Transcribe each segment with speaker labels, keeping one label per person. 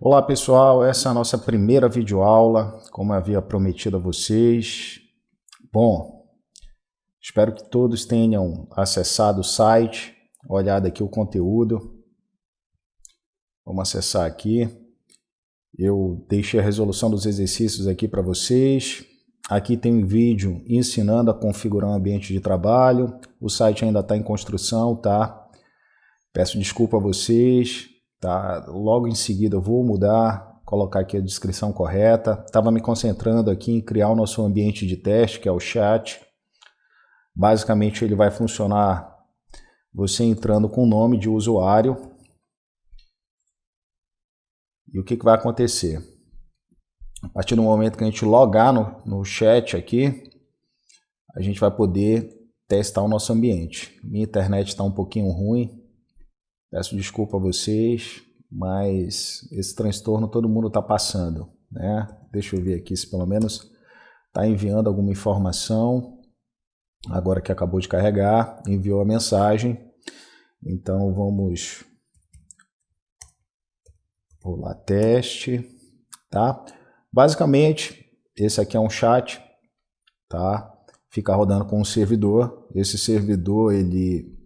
Speaker 1: Olá pessoal, essa é a nossa primeira videoaula, como eu havia prometido a vocês. Bom, espero que todos tenham acessado o site, olhado aqui o conteúdo. Vamos acessar aqui. Eu deixei a resolução dos exercícios aqui para vocês. Aqui tem um vídeo ensinando a configurar um ambiente de trabalho. O site ainda está em construção, tá? Peço desculpa a vocês. Tá? Logo em seguida eu vou mudar, colocar aqui a descrição correta. Estava me concentrando aqui em criar o nosso ambiente de teste, que é o chat. Basicamente ele vai funcionar você entrando com o nome de usuário. E o que vai acontecer? A partir do momento que a gente logar no chat aqui, a gente vai poder testar o nosso ambiente. Minha internet está um pouquinho ruim. Peço desculpa a vocês, mas esse transtorno todo mundo está passando, né? Deixa eu ver aqui se pelo menos está enviando alguma informação. Agora que acabou de carregar, enviou a mensagem. Então vamos pular teste, tá? Basicamente, esse aqui é um chat, tá? Fica rodando com um servidor. Esse servidor ele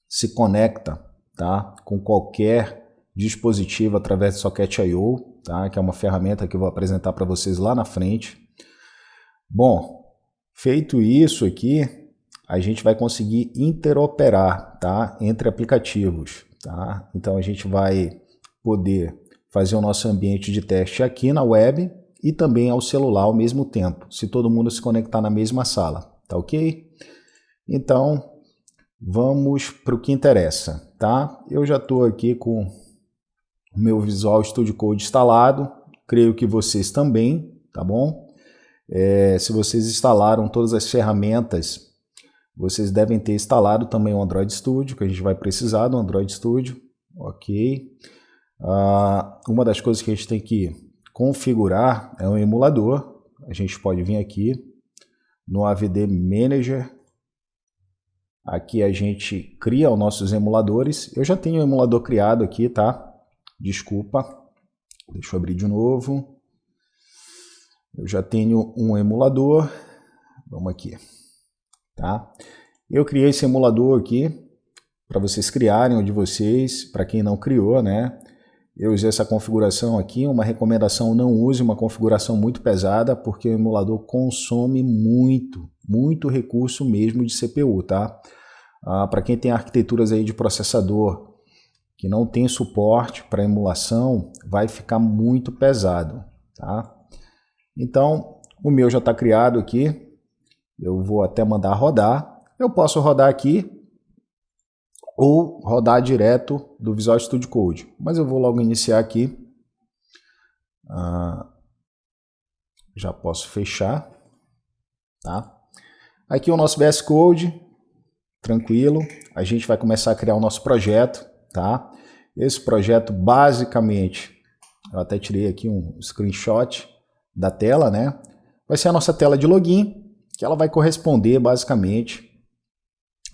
Speaker 1: se conecta, tá, com qualquer dispositivo através do Socket.io, tá, que é uma ferramenta que eu vou apresentar para vocês lá na frente. Bom, feito isso aqui, a gente vai conseguir interoperar, tá, entre aplicativos. Tá? Então a gente vai poder fazer o nosso ambiente de teste aqui na web e também ao celular ao mesmo tempo, se todo mundo se conectar na mesma sala, tá ok? Então, vamos para o que interessa, tá? Eu já estou aqui com o meu Visual Studio Code instalado, creio que vocês também, tá bom? Se vocês instalaram todas as ferramentas, vocês devem ter instalado também o Android Studio, que a gente vai precisar do Android Studio, ok? Uma das coisas que a gente tem que configurar é um emulador. A gente pode vir aqui no AVD Manager. Aqui a gente cria os nossos emuladores. Eu já tenho o emulador criado aqui, tá? Desculpa. Deixa eu abrir de novo. Eu já tenho um emulador. Vamos aqui. Tá? Eu criei esse emulador aqui para vocês criarem o de vocês. Para quem não criou, né? Eu usei essa configuração aqui. Uma recomendação: não use uma configuração muito pesada, porque o emulador consome muito recurso mesmo de CPU, tá? Para quem tem arquiteturas aí de processador que não tem suporte para emulação, vai ficar muito pesado, tá? Então, o meu já está criado aqui, eu vou até mandar rodar. Eu posso rodar aqui ou rodar direto do Visual Studio Code, mas eu vou logo iniciar aqui. Já posso fechar, tá? Aqui o nosso VS Code. Tranquilo, a gente vai começar a criar o nosso projeto, tá? Esse projeto basicamente, eu até tirei aqui um screenshot da tela, né? Vai ser a nossa tela de login, que ela vai corresponder basicamente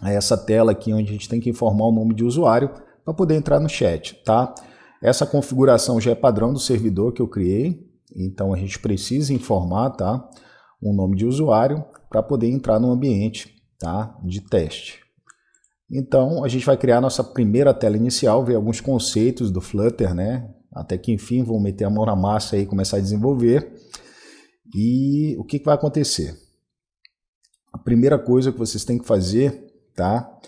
Speaker 1: a essa tela aqui onde a gente tem que informar o nome de usuário para poder entrar no chat, tá? Essa configuração já é padrão do servidor que eu criei, então a gente precisa informar, tá, um nome de usuário para poder entrar no ambiente, tá, de teste. Então a gente vai criar a nossa primeira tela inicial, ver alguns conceitos do Flutter, né? Até que enfim vamos meter a mão na massa e começar a desenvolver. E o que vai acontecer? A primeira coisa que vocês têm que fazer, tá?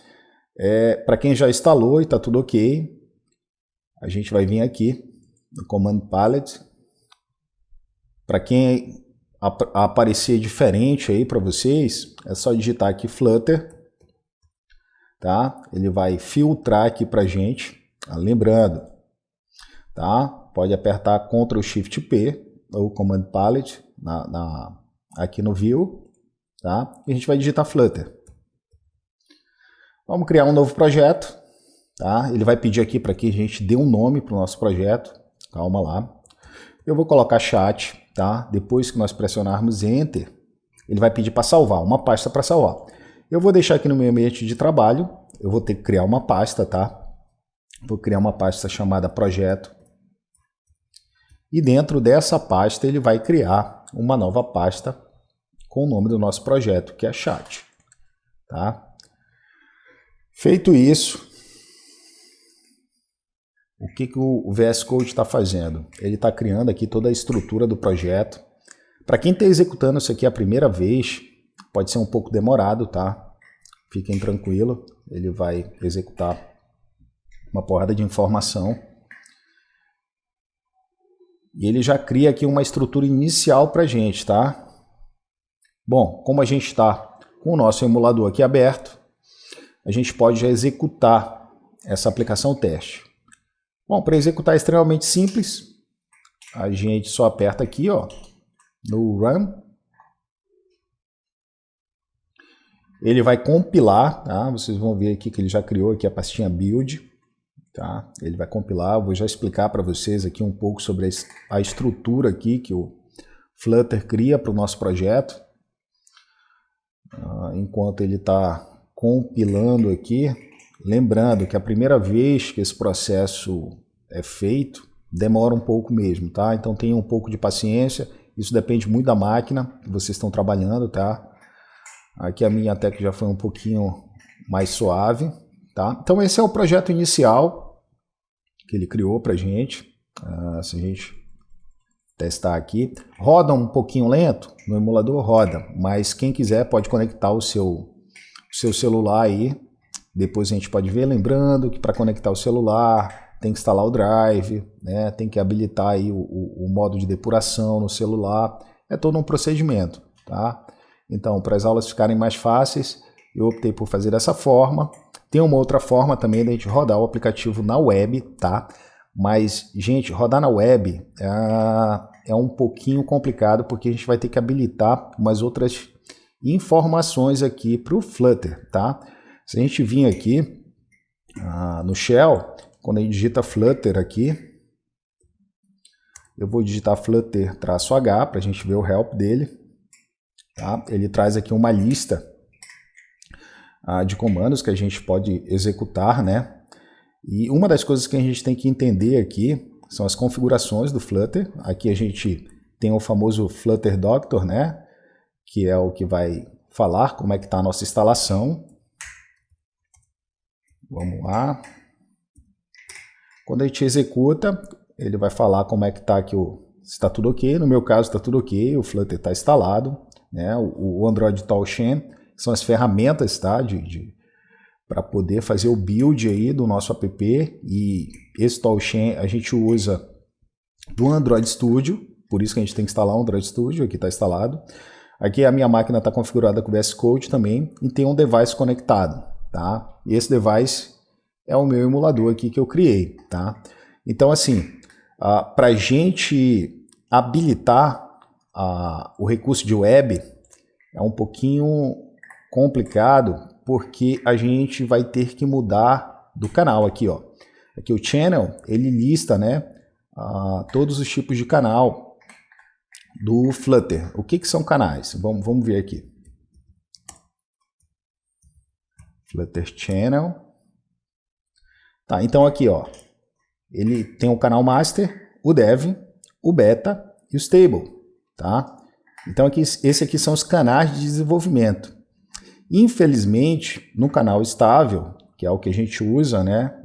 Speaker 1: Para quem já instalou e está tudo ok, a gente vai vir aqui no Command Palette. Para quem aparecer diferente aí para vocês, é só digitar aqui Flutter, tá? Ele vai filtrar aqui para gente, lembrando, tá? Pode apertar Ctrl Shift P ou Command Palette aqui no View, tá? E a gente vai digitar Flutter. Vamos criar um novo projeto, tá? Ele vai pedir aqui para que a gente dê um nome para o nosso projeto. Calma lá. Eu vou colocar chat, tá? Depois que nós pressionarmos Enter, ele vai pedir para salvar, uma pasta para salvar. Eu vou deixar aqui no meu ambiente de trabalho, eu vou ter que criar uma pasta, tá? Vou criar uma pasta chamada projeto. E dentro dessa pasta ele vai criar uma nova pasta com o nome do nosso projeto, que é chat. Tá? Feito isso, o que o VS Code está fazendo? Ele está criando aqui toda a estrutura do projeto. Para quem está executando isso aqui a primeira vez, pode ser um pouco demorado, tá? Fiquem tranquilos, ele vai executar uma porrada de informação. E ele já cria aqui uma estrutura inicial para a gente, tá? Bom, como a gente está com o nosso emulador aqui aberto, a gente pode já executar essa aplicação teste. Bom, para executar é extremamente simples. A gente só aperta aqui, ó, no Run. Ele vai compilar, tá? Vocês vão ver aqui que ele já criou aqui a pastinha Build. Tá? Ele vai compilar, vou já explicar para vocês aqui um pouco sobre a estrutura aqui que o Flutter cria para o nosso projeto. Enquanto ele está compilando aqui, lembrando que a primeira vez que esse processo é feito, demora um pouco mesmo, tá? Então tenham um pouco de paciência, isso depende muito da máquina que vocês estão trabalhando, tá? Aqui a minha até que já foi um pouquinho mais suave, tá? Então esse é o projeto inicial que ele criou para a gente. Se a gente testar aqui, roda um pouquinho lento, no emulador roda, mas quem quiser pode conectar o seu celular aí, depois a gente pode ver, lembrando que para conectar o celular tem que instalar o Drive, né? Tem que habilitar aí o modo de depuração no celular, é todo um procedimento, tá? Então, para as aulas ficarem mais fáceis, eu optei por fazer dessa forma. Tem uma outra forma também de a gente rodar o aplicativo na web, tá? Mas, gente, rodar na web é um pouquinho complicado porque a gente vai ter que habilitar umas outras informações aqui para o Flutter, tá? Se a gente vir aqui no Shell, quando a gente digita Flutter aqui, eu vou digitar Flutter-H para a gente ver o help dele, tá? Ele traz aqui uma lista de comandos que a gente pode executar, né? E uma das coisas que a gente tem que entender aqui são as configurações do Flutter. Aqui a gente tem o famoso Flutter Doctor, né? Que é o que vai falar como é que está a nossa instalação. Vamos lá. Quando a gente executa, ele vai falar como é que está aqui, se está tudo ok. No meu caso está tudo ok, o Flutter está instalado, né? O Android Toolchain são as ferramentas, tá? Para poder fazer o build aí do nosso app, e esse Toolchain a gente usa do Android Studio, por isso que a gente tem que instalar o Android Studio, aqui está instalado. Aqui a minha máquina está configurada com o VS Code também, e tem um device conectado, tá? E esse device é o meu emulador aqui que eu criei, tá? Então assim, para a gente habilitar o recurso de web é um pouquinho complicado, porque a gente vai ter que mudar do canal aqui, ó. Aqui o channel, ele lista, né, todos os tipos de canal do Flutter. O que são canais? Vamos ver aqui. Flutter Channel. Tá, então aqui, ó, ele tem o canal Master, o Dev, o Beta e o Stable, tá? Então aqui, esse aqui são os canais de desenvolvimento. Infelizmente, no canal estável, que é o que a gente usa, né,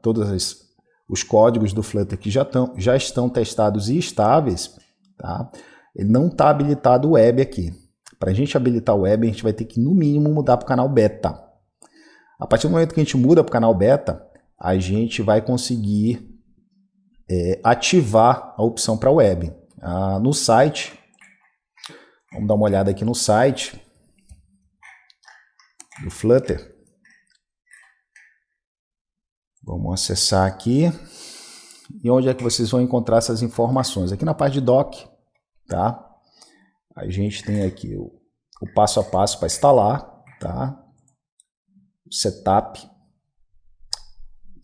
Speaker 1: todos os códigos do Flutter que já estão testados e estáveis, tá? Ele não está habilitado o web aqui. Para a gente habilitar o web, a gente vai ter que, no mínimo, mudar para o canal beta. A partir do momento que a gente muda para o canal beta, a gente vai conseguir ativar a opção para web. No site, vamos dar uma olhada aqui no site do Flutter. Vamos acessar aqui. E onde é que vocês vão encontrar essas informações? Aqui na parte de doc, tá? A gente tem aqui o passo a passo para instalar, tá? O setup.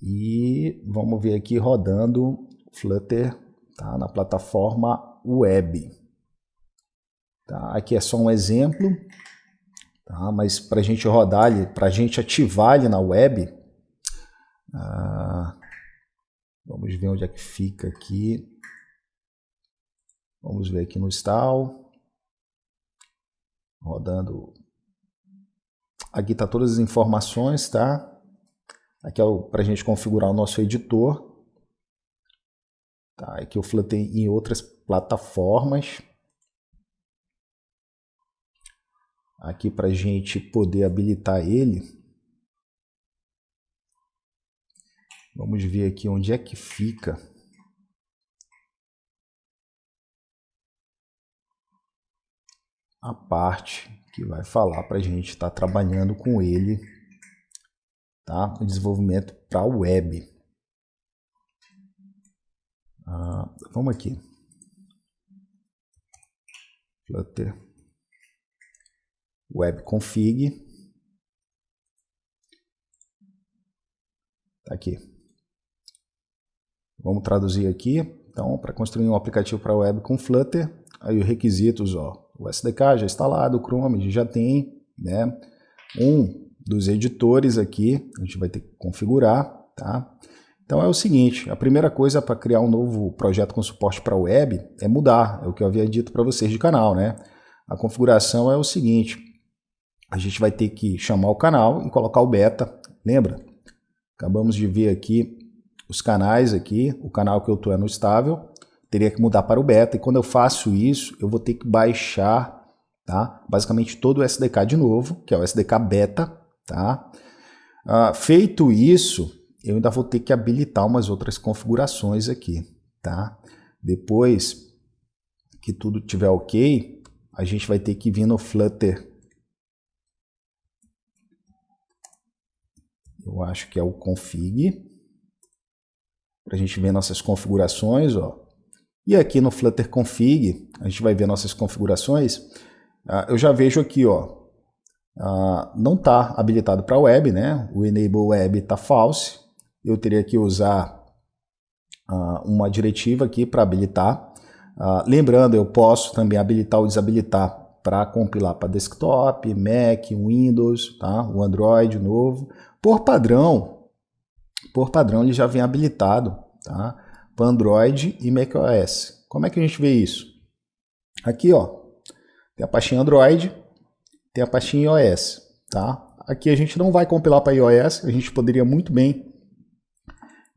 Speaker 1: E vamos ver aqui rodando Flutter, tá? Na plataforma web. Tá? Aqui é só um exemplo. Tá, mas para a gente rodar ele, para a gente ativar ele na web, vamos ver onde é que fica aqui. Vamos ver aqui no install. Rodando. Aqui está todas as informações, tá? Aqui é para a gente configurar o nosso editor. Tá? Aqui o Flutter em outras plataformas. Aqui para a gente poder habilitar ele. Vamos ver aqui onde é que fica. A parte que vai falar para a gente estar trabalhando com ele, tá? O desenvolvimento para web. Vamos aqui. Flutter Web Config. Tá aqui. Vamos traduzir aqui. Então, para construir um aplicativo para web com Flutter, aí os requisitos, ó, o SDK já instalado, o Chrome já tem, né? Um dos editores aqui, a gente vai ter que configurar, tá? Então é o seguinte, a primeira coisa para criar um novo projeto com suporte para web é mudar, é o que eu havia dito para vocês de canal, né? A configuração é o seguinte, a gente vai ter que chamar o canal e colocar o beta, lembra? Acabamos de ver aqui os canais aqui, o canal que eu estou é no estável, teria que mudar para o beta, e quando eu faço isso, eu vou ter que baixar, tá? Basicamente todo o SDK de novo, que é o SDK beta, tá? Feito isso, eu ainda vou ter que habilitar umas outras configurações aqui, tá? Depois que tudo estiver ok, a gente vai ter que vir no Flutter. Eu acho que é o config, para a gente ver nossas configurações, ó. E aqui no Flutter config, a gente vai ver nossas configurações. Eu já vejo aqui, ó, não está habilitado para web, né? O enable web está false. Eu teria que usar uma diretiva aqui para habilitar. Lembrando, eu posso também habilitar ou desabilitar para compilar para desktop, Mac, Windows, tá? O Android novo. Por padrão ele já vem habilitado, tá? Para Android e macOS. Como é que a gente vê isso? Aqui, ó, tem a pastinha Android, tem a pastinha iOS, tá? Aqui a gente não vai compilar para iOS, a gente poderia muito bem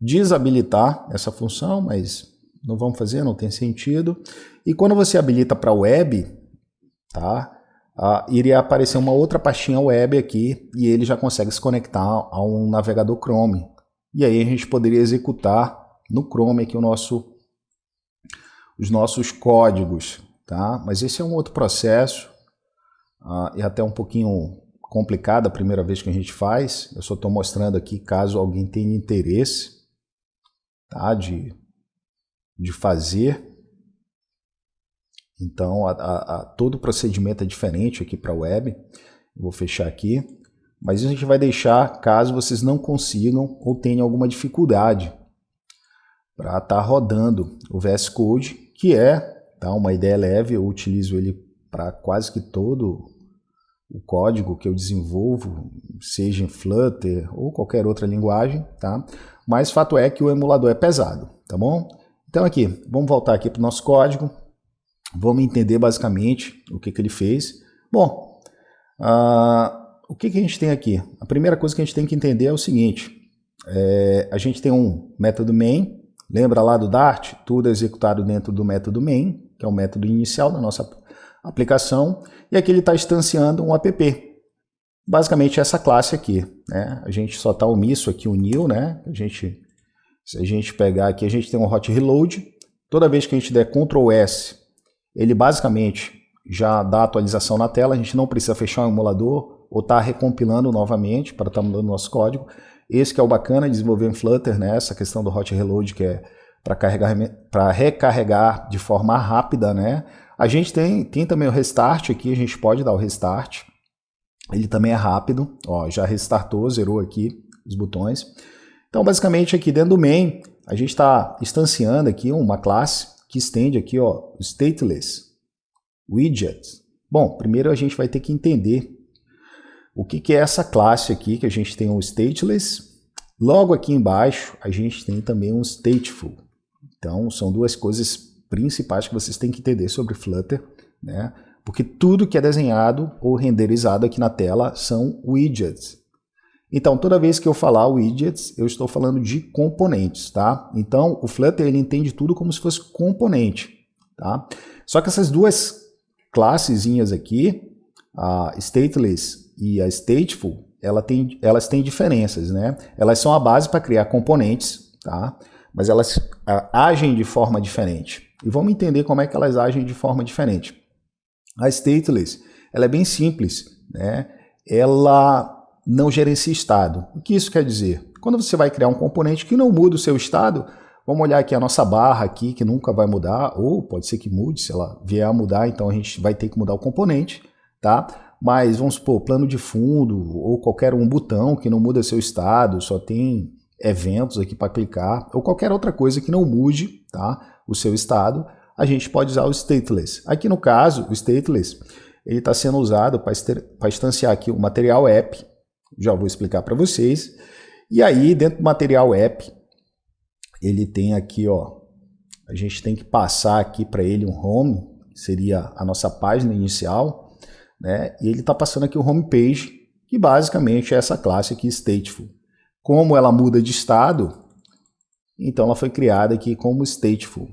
Speaker 1: desabilitar essa função, mas não vamos fazer, não tem sentido. E quando você habilita para web, tá? Iria aparecer uma outra pastinha web aqui e ele já consegue se conectar a um navegador Chrome. E aí a gente poderia executar no Chrome aqui os nossos códigos, tá? Mas esse é um outro processo, é até um pouquinho complicado a primeira vez que a gente faz. Eu só estou mostrando aqui caso alguém tenha interesse, tá? de fazer. Então, todo o procedimento é diferente aqui para a web. Eu vou fechar aqui. Mas isso a gente vai deixar caso vocês não consigam ou tenham alguma dificuldade para estar rodando o VS Code, que é, tá, uma ideia leve. Eu utilizo ele para quase que todo o código que eu desenvolvo, seja em Flutter ou qualquer outra linguagem, tá? Mas fato é que o emulador é pesado, tá bom? Então aqui, vamos voltar aqui para o nosso código. Vamos entender basicamente o que ele fez. Bom, o que a gente tem aqui? A primeira coisa que a gente tem que entender é o seguinte. A gente tem um método main. Lembra lá do Dart? Tudo é executado dentro do método main, que é o método inicial da nossa aplicação. E aqui ele está instanciando um app. Basicamente essa classe aqui, né? A gente só está omisso aqui o new, né? Se a gente pegar aqui, a gente tem um hot reload. Toda vez que a gente der Ctrl S, ele basicamente já dá atualização na tela. A gente não precisa fechar o emulador ou estar recompilando novamente para estar mudando o nosso código. Esse que é o bacana de desenvolver em Flutter, né? Essa questão do hot reload, que é para recarregar de forma rápida, né? A gente tem também o restart aqui, a gente pode dar o restart. Ele também é rápido, ó, já restartou, zerou aqui os botões. Então, basicamente, aqui dentro do main, a gente está instanciando aqui uma classe que estende aqui, ó, o stateless widget. Bom, primeiro a gente vai ter que entender o que é essa classe aqui, que a gente tem um stateless. Logo aqui embaixo, a gente tem também um stateful. Então, são duas coisas principais que vocês têm que entender sobre Flutter, né? Porque tudo que é desenhado ou renderizado aqui na tela são widgets. Então, toda vez que eu falar widgets, eu estou falando de componentes, tá? Então, o Flutter ele entende tudo como se fosse componente, tá? Só que essas duas classezinhas aqui, a stateless e a stateful, elas têm diferenças, né? Elas são a base para criar componentes, tá? Mas elas agem de forma diferente. E vamos entender como é que elas agem de forma diferente. A stateless, ela é bem simples, né? Ela não gerencia estado. O que isso quer dizer? Quando você vai criar um componente que não muda o seu estado, vamos olhar aqui a nossa barra aqui, que nunca vai mudar, ou pode ser que mude, se ela vier a mudar, então a gente vai ter que mudar o componente, tá? Mas vamos supor, plano de fundo, ou qualquer um botão que não muda seu estado, só tem eventos aqui para clicar, ou qualquer outra coisa que não mude, tá, o seu estado, a gente pode usar o stateless. Aqui no caso, o stateless, ele está sendo usado para instanciar aqui o material app, já vou explicar para vocês. E aí, dentro do material app, ele tem aqui, ó, a gente tem que passar aqui para ele um home, que seria a nossa página inicial, né? E ele está passando aqui o homepage, que basicamente é essa classe aqui, stateful. Como ela muda de estado, então ela foi criada aqui como stateful.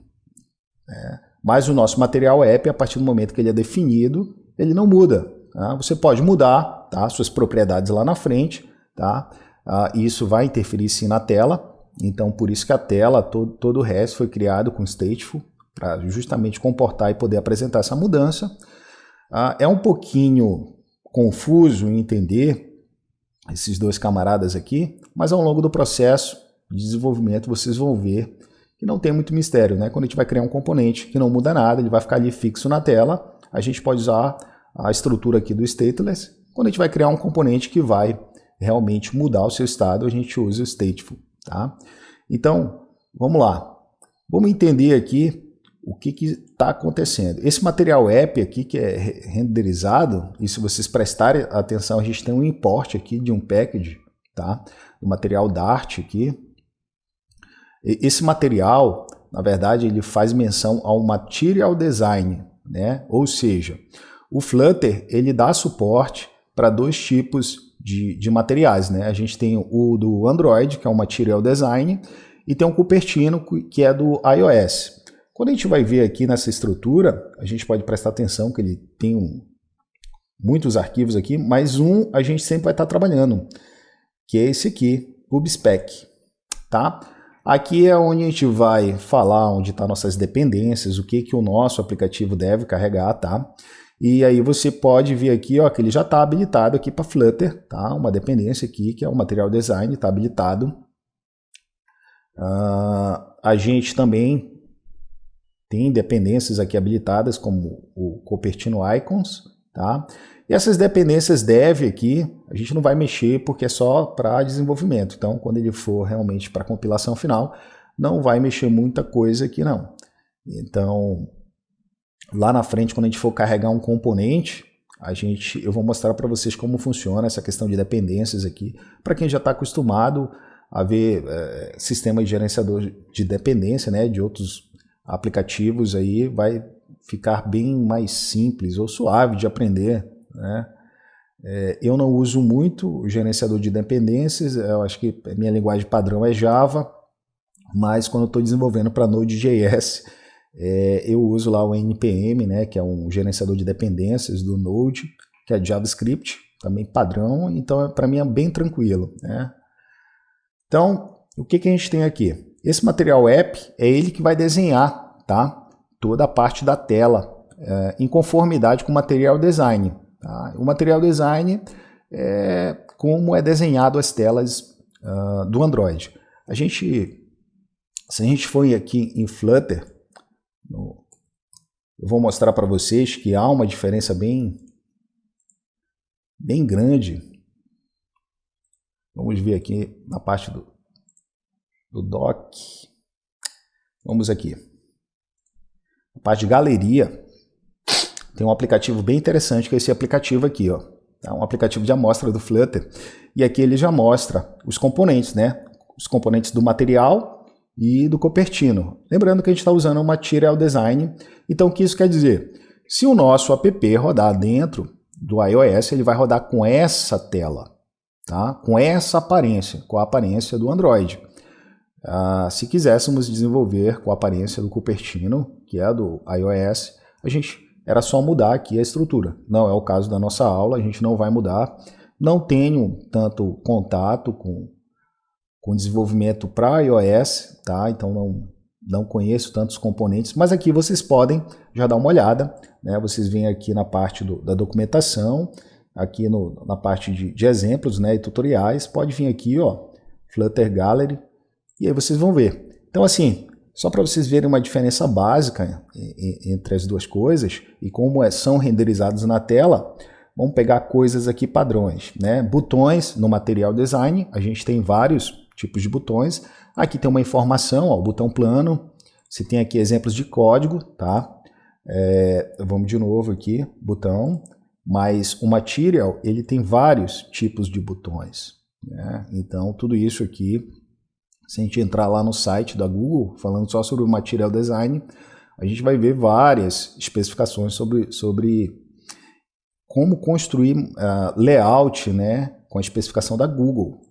Speaker 1: Mas o nosso material app, a partir do momento que ele é definido, ele não muda. Tá? Você pode mudar, tá, suas propriedades lá na frente, tá? Isso vai interferir sim na tela, então por isso que a tela, todo o resto foi criado com stateful, para justamente comportar e poder apresentar essa mudança. É um pouquinho confuso em entender esses dois camaradas aqui, mas ao longo do processo de desenvolvimento vocês vão ver que não tem muito mistério, né? Quando a gente vai criar um componente que não muda nada, ele vai ficar ali fixo na tela, a gente pode usar a estrutura aqui do stateless. Quando a gente vai criar um componente que vai realmente mudar o seu estado, a gente usa o stateful, tá? Então, vamos lá. Vamos entender aqui o que está acontecendo. Esse material app aqui que é renderizado, e se vocês prestarem atenção, a gente tem um import aqui de um package, tá? Do material Dart aqui. Esse material, na verdade, ele faz menção ao material design, né? Ou seja, o Flutter ele dá suporte para dois tipos de materiais, né? A gente tem o do Android, que é o material design, e tem o Cupertino, que é do iOS. Quando a gente vai ver aqui nessa estrutura, a gente pode prestar atenção que ele tem muitos arquivos aqui, mas um a gente sempre vai estar trabalhando, que é esse aqui, PubSpec, tá? Aqui é onde a gente vai falar onde estão nossas dependências, o que o nosso aplicativo deve carregar, tá? E aí você pode ver aqui, ó, que ele já está habilitado aqui para Flutter, tá? Uma dependência aqui, que é o Material Design, está habilitado. A gente também tem dependências aqui habilitadas, como o Cupertino Icons, tá? E essas dependências dev aqui, a gente não vai mexer porque é só para desenvolvimento. Então, quando ele for realmente para compilação final, não vai mexer muita coisa aqui não. Então, lá na frente, quando a gente for carregar um componente, eu vou mostrar para vocês como funciona essa questão de dependências aqui, para quem já está acostumado a ver sistema de gerenciador de dependência, né, de outros aplicativos, aí vai ficar bem mais simples ou suave de aprender, né? Eu não uso muito o gerenciador de dependências, eu acho que a minha linguagem padrão é Java, mas quando eu estou desenvolvendo para Node.js, eu uso lá o NPM, né, que é um gerenciador de dependências do Node, que é JavaScript, também padrão, então para mim é bem tranquilo, né? Então, o que a gente tem aqui? Esse material app é ele que vai desenhar, tá? Toda a parte da tela, em conformidade com o material design. Tá? O material design é como é desenhado as telas do Android. Se a gente for aqui em Flutter, eu vou mostrar para vocês que há uma diferença bem grande. Vamos ver aqui na parte do doc. Vamos aqui. Na parte de galeria, tem um aplicativo bem interessante, que é esse aplicativo aqui, ó. É um aplicativo de amostra do Flutter. E aqui ele já mostra os componentes, né? Os componentes do material e do Cupertino. Lembrando que a gente está usando o Material Design. Então, o que isso quer dizer? Se o nosso app rodar dentro do iOS, ele vai rodar com essa tela, tá? Com essa aparência, com a aparência do Android. Se quiséssemos desenvolver com a aparência do Cupertino, que é do iOS, a gente era só mudar aqui a estrutura. Não é o caso da nossa aula, a gente não vai mudar. Não tenho tanto contato com desenvolvimento para iOS, tá? Então não conheço tantos componentes, mas aqui vocês podem já dar uma olhada, né? Vocês vêm aqui na parte da documentação, aqui na parte de exemplos, né, e tutoriais, pode vir aqui, ó, Flutter Gallery, e aí vocês vão ver. Então, assim, só para vocês verem uma diferença básica entre as duas coisas e como são renderizados na tela, vamos pegar coisas aqui padrões, né? Botões no Material Design, a gente tem vários tipos de botões. Aqui tem uma informação, ó, o botão plano. Você tem aqui exemplos de código, tá? Vamos de novo aqui, botão. Mas o Material, ele tem vários tipos de botões, né? Então, tudo isso aqui, se a gente entrar lá no site da Google, falando só sobre o Material Design, a gente vai ver várias especificações sobre como construir layout, né, com a especificação da Google.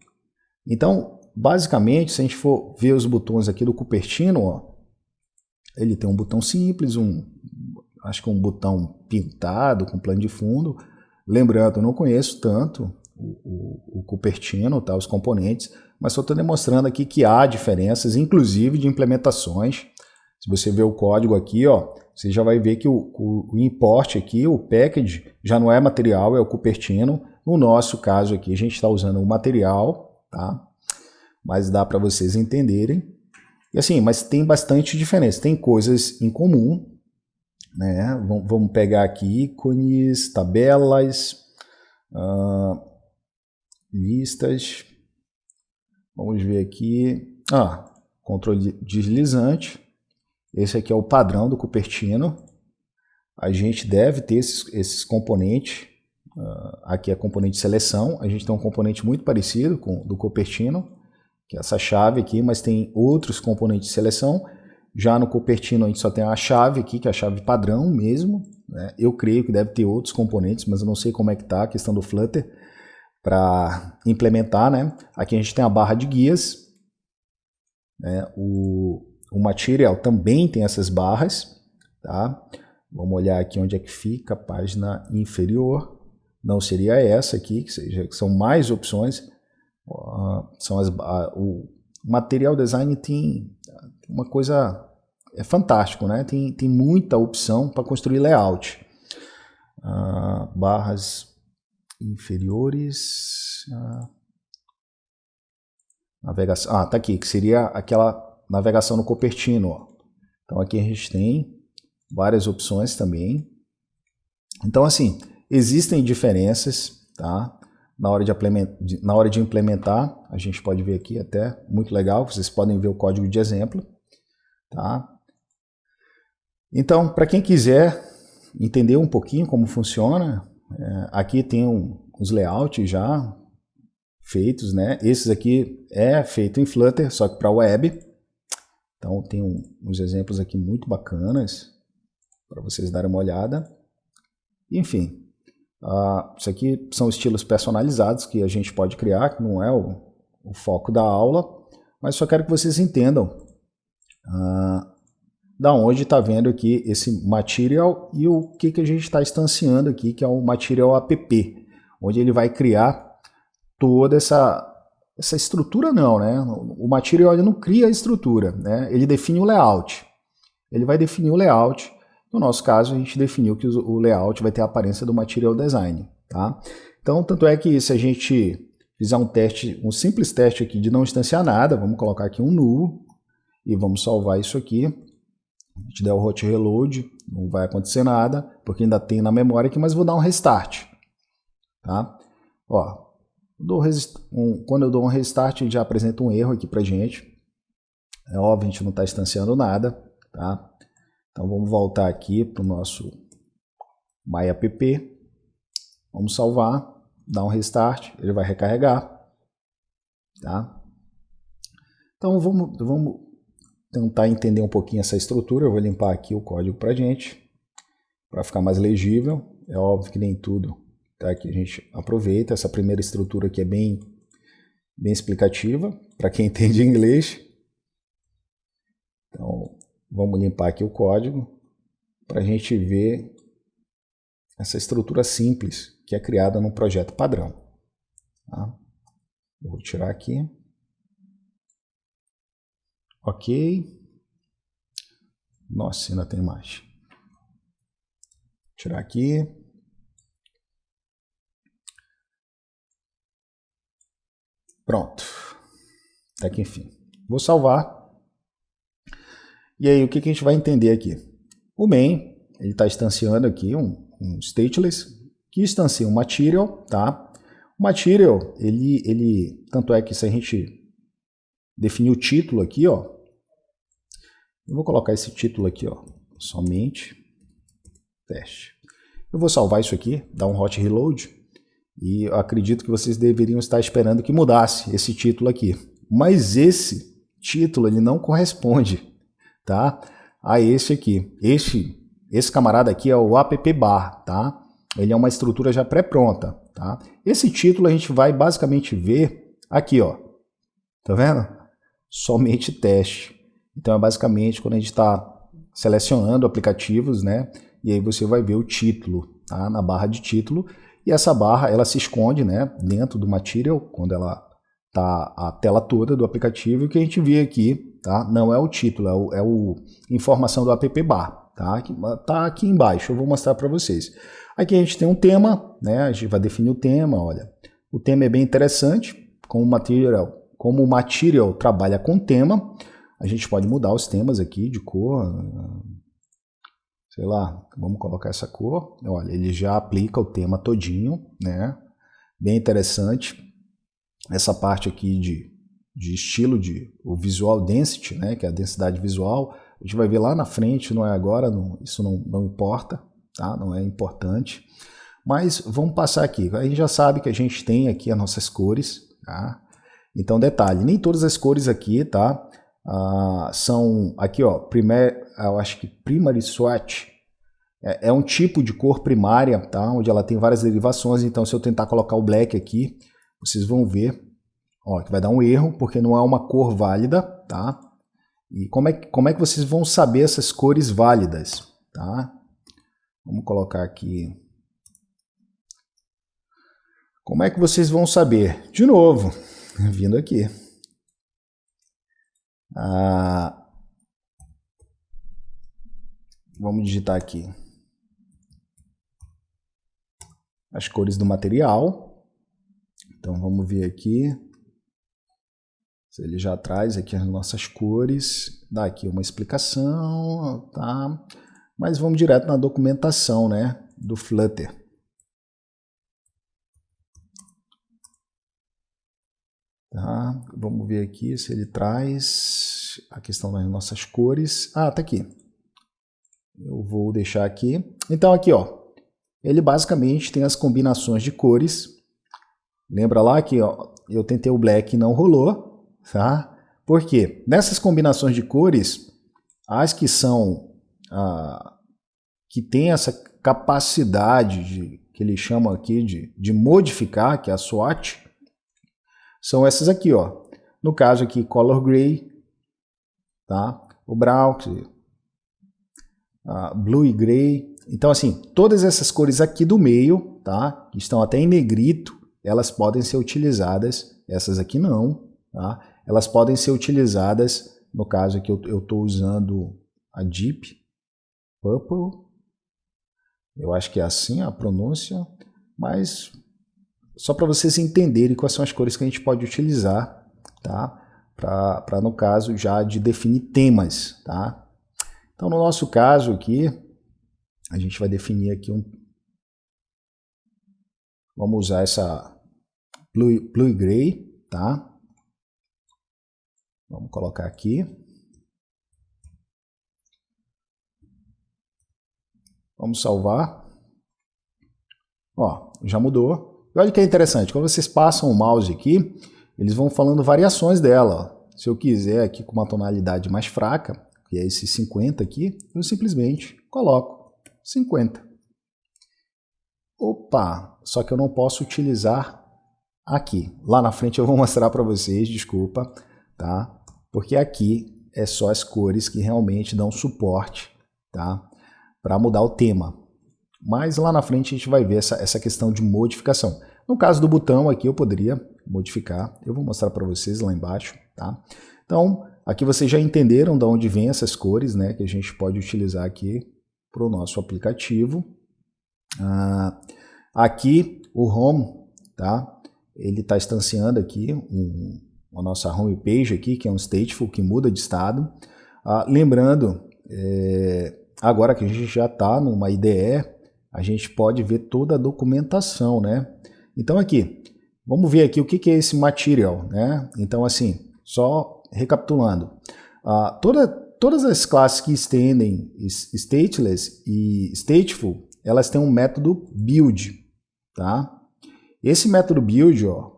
Speaker 1: Então, basicamente, se a gente for ver os botões aqui do Cupertino, ó, ele tem um botão simples, acho que um botão pintado com plano de fundo. Lembrando, eu não conheço tanto o Cupertino, tá, os componentes, mas só estou demonstrando aqui que há diferenças, inclusive de implementações. Se você ver o código aqui, ó, você já vai ver que o import aqui, o package, já não é material, é o Cupertino. No nosso caso aqui, a gente está usando o material, tá? Mas dá para vocês entenderem. E assim, mas tem bastante diferença, tem coisas em comum, né? Vamos pegar aqui ícones, tabelas, listas. Vamos ver aqui, controle deslizante. Esse aqui é o padrão do Cupertino. A gente deve ter esses componentes. Aqui é componente de seleção. A gente tem um componente muito parecido com o do Cupertino, que é essa chave aqui, mas tem outros componentes de seleção. Já no Cupertino a gente só tem a chave aqui, que é a chave padrão mesmo, né? Eu creio que deve ter outros componentes, mas eu não sei como é que está a questão do Flutter para implementar, né? Aqui a gente tem a barra de guias, né? O Material também tem essas barras, tá? Vamos olhar aqui onde é que fica a página inferior. Não seria essa aqui, que são mais opções. O Material Design tem uma coisa fantástico, né? Tem muita opção para construir layout. Barras inferiores, navegação, tá aqui, que seria aquela navegação no Cupertino, ó. Então aqui a gente tem várias opções também. Então assim, existem diferenças, tá? Na hora de implementar, a gente pode ver aqui até muito legal, vocês podem ver o código de exemplo, tá? Então, para quem quiser entender um pouquinho como funciona, aqui tem os layouts já feitos, né? Esses aqui é feito em Flutter, só que para web. Então tem uns exemplos aqui muito bacanas para vocês darem uma olhada. Enfim, isso aqui são estilos personalizados que a gente pode criar, que não é o foco da aula, mas só quero que vocês entendam da onde está vendo aqui esse Material e o que a gente está instanciando aqui, que é o Material app, onde ele vai criar toda essa estrutura não, né? O Material ele não cria a estrutura, né? Ele define o layout. Ele vai definir o layout. No nosso caso, a gente definiu que o layout vai ter a aparência do Material Design, tá? Então, tanto é que se a gente fizer um simples teste aqui de não instanciar nada, vamos colocar aqui um null e vamos salvar isso aqui. A gente der o hot reload, não vai acontecer nada, porque ainda tem na memória aqui, mas vou dar um restart, tá? Ó, quando eu dou um restart, ele já apresenta um erro aqui pra gente. É óbvio, a gente não está instanciando nada, tá? Então vamos voltar aqui para o nosso MyApp. Vamos salvar, dar um restart, ele vai recarregar, tá? Então vamos tentar entender um pouquinho essa estrutura. Eu vou limpar aqui o código para a gente, para ficar mais legível. É óbvio que nem tudo tá, que a gente aproveita. Essa primeira estrutura aqui é bem explicativa para quem entende inglês. Então, vamos limpar aqui o código para a gente ver essa estrutura simples que é criada no projeto padrão. Tá? Eu vou tirar aqui. Ok. Nossa, ainda tem mais. Tirar aqui. Pronto. Até que enfim. Vou salvar. E aí, o que a gente vai entender aqui? O main, ele está instanciando aqui um stateless que instancia um material, tá? O material, ele tanto é que se a gente definir o título aqui, ó, eu vou colocar esse título aqui, ó, somente teste. Eu vou salvar isso aqui, dar um hot reload, e eu acredito que vocês deveriam estar esperando que mudasse esse título aqui. Mas esse título, ele não corresponde, tá, a esse aqui. Esse camarada aqui é o app_bar, tá? Ele é uma estrutura já pré-pronta, tá? Esse título a gente vai basicamente ver aqui, ó. Tá vendo? Somente teste. Então é basicamente quando a gente está selecionando aplicativos, né? E aí você vai ver o título, tá? Na barra de título. E essa barra, ela se esconde, né? Dentro do material, quando ela tá a tela toda do aplicativo. E o que a gente vê aqui, tá? Não é o título, é o informação do app_bar, tá? Tá aqui embaixo, eu vou mostrar para vocês. Aqui a gente tem um tema, né? A gente vai definir o tema, olha. O tema é bem interessante, como o material trabalha com tema, a gente pode mudar os temas aqui de cor, sei lá, vamos colocar essa cor, olha, ele já aplica o tema todinho, né? Bem interessante. Essa parte aqui de estilo, o visual density, né? Que é a densidade visual, a gente vai ver lá na frente, não é agora, isso não importa, tá? Não é importante. Mas vamos passar aqui, a gente já sabe que a gente tem aqui as nossas cores, tá? Então, detalhe, nem todas as cores aqui, tá? São aqui, ó, eu acho que primary swatch é um tipo de cor primária, tá? Onde ela tem várias derivações. Então, se eu tentar colocar o black aqui, vocês vão ver, ó, que vai dar um erro, porque não é uma cor válida, tá? E como é que vocês vão saber essas cores válidas, tá? Vamos colocar aqui. Como é que vocês vão saber? De novo, vindo aqui. Vamos digitar aqui as cores do material. Então vamos ver aqui se ele já traz aqui as nossas cores. Dá aqui uma explicação, tá? Mas vamos direto na documentação, né, do Flutter. Tá? Vamos ver aqui se ele traz a questão das nossas cores. Tá aqui. Eu vou deixar aqui. Então aqui, ó, ele basicamente tem as combinações de cores. Lembra lá que, ó, eu tentei o black e não rolou, tá? Por quê? Nessas combinações de cores, as que são que tem essa capacidade que ele chama aqui de modificar, que é a swatch, são essas aqui, ó. No caso aqui, color gray, tá? O brown, blue e gray. Então, assim, todas essas cores aqui do meio, tá? Que estão até em negrito, elas podem ser utilizadas. Essas aqui não, tá? Elas podem ser utilizadas, no caso aqui eu estou usando a Deep Purple. Eu acho que é assim a pronúncia, mas só para vocês entenderem quais são as cores que a gente pode utilizar, tá? Para no caso já de definir temas, tá? Então no nosso caso aqui, a gente vai definir aqui vamos usar essa Blue e Gray, tá? Vamos colocar aqui. Vamos salvar. Ó, já mudou. E olha que é interessante, quando vocês passam o mouse aqui, eles vão falando variações dela. Ó. se eu quiser aqui com uma tonalidade mais fraca, que é esse 50 aqui, eu simplesmente coloco 50. Opa, só que eu não posso utilizar aqui. Lá na frente eu vou mostrar para vocês, desculpa, tá? Porque aqui é só as cores que realmente dão suporte, tá? Para mudar o tema. Mas lá na frente a gente vai ver essa questão de modificação. No caso do botão aqui eu poderia modificar, eu vou mostrar para vocês lá embaixo, tá? Então, aqui vocês já entenderam de onde vem essas cores, né? Que a gente pode utilizar aqui para o nosso aplicativo. Aqui o Home, tá? Ele está instanciando aqui a nossa homepage aqui, que é um stateful, que muda de estado. Lembrando, agora que a gente já está numa IDE, a gente pode ver toda a documentação, né? Então aqui, vamos ver aqui o que é esse material, né? Então assim, só recapitulando, todas as classes que estendem stateless e stateful, elas têm um método build, tá? Esse método build, ó,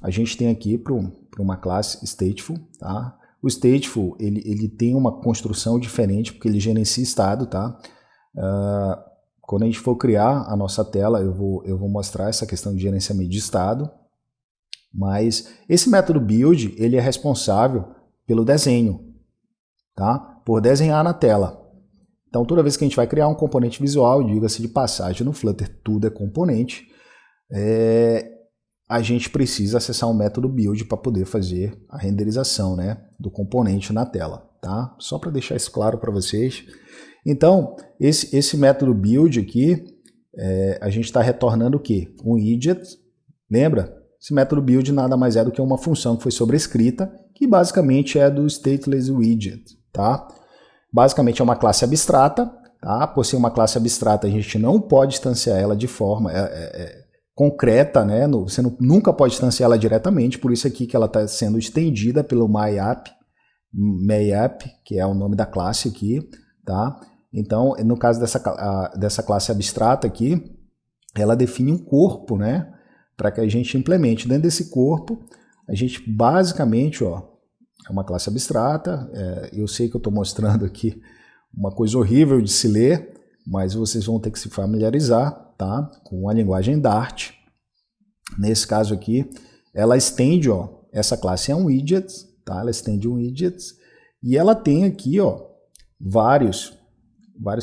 Speaker 1: a gente tem aqui para uma classe stateful, tá? O stateful, ele tem uma construção diferente porque ele gerencia estado, tá? Quando a gente for criar a nossa tela, eu vou mostrar essa questão de gerenciamento de estado, mas esse método build, ele é responsável pelo desenho, tá? Por desenhar na tela. Então, toda vez que a gente vai criar um componente visual, diga-se de passagem, no Flutter tudo é componente, a gente precisa acessar um método build para poder fazer a renderização, né, do componente na tela, tá? Só para deixar isso claro para vocês. Então, esse método build aqui, a gente está retornando o quê? Um widget. Lembra? Esse método build nada mais é do que uma função que foi sobrescrita, que basicamente é do stateless widget, tá? Basicamente é uma classe abstrata, tá? Por ser uma classe abstrata, a gente não pode instanciar ela de forma concreta, né? Você nunca pode instanciar ela diretamente, por isso aqui que ela está sendo estendida pelo MyApp, que é o nome da classe aqui, tá? Então, no caso dessa classe abstrata aqui, ela define um corpo, né? Para que a gente implemente. Dentro desse corpo, a gente basicamente, ó, é uma classe abstrata. Eu sei que eu estou mostrando aqui uma coisa horrível de se ler, mas vocês vão ter que se familiarizar, tá? Com a linguagem Dart. Nesse caso aqui, ela estende, ó, essa classe é um widget, tá? Ela estende um widget e ela tem aqui, ó, vários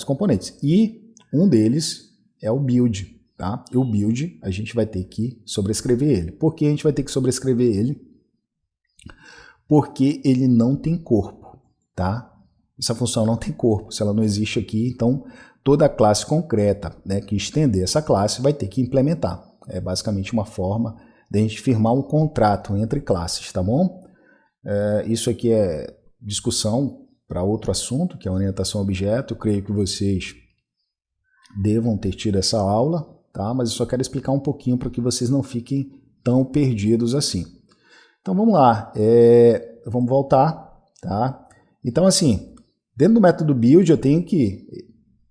Speaker 1: componentes. E um deles é o build, tá? E o build, a gente vai ter que sobrescrever ele. Por que a gente vai ter que sobrescrever ele? Porque ele não tem corpo, tá? Essa função não tem corpo. Se ela não existe aqui, então toda classe concreta, né, que estender essa classe vai ter que implementar. É basicamente uma forma de a gente firmar um contrato entre classes, tá bom? Isso aqui é discussão para outro assunto, que é a orientação a objeto. Eu creio que vocês devam ter tido essa aula, tá? Mas eu só quero explicar um pouquinho para que vocês não fiquem tão perdidos assim. Então vamos lá, vamos voltar, tá? Então assim, dentro do método build eu tenho que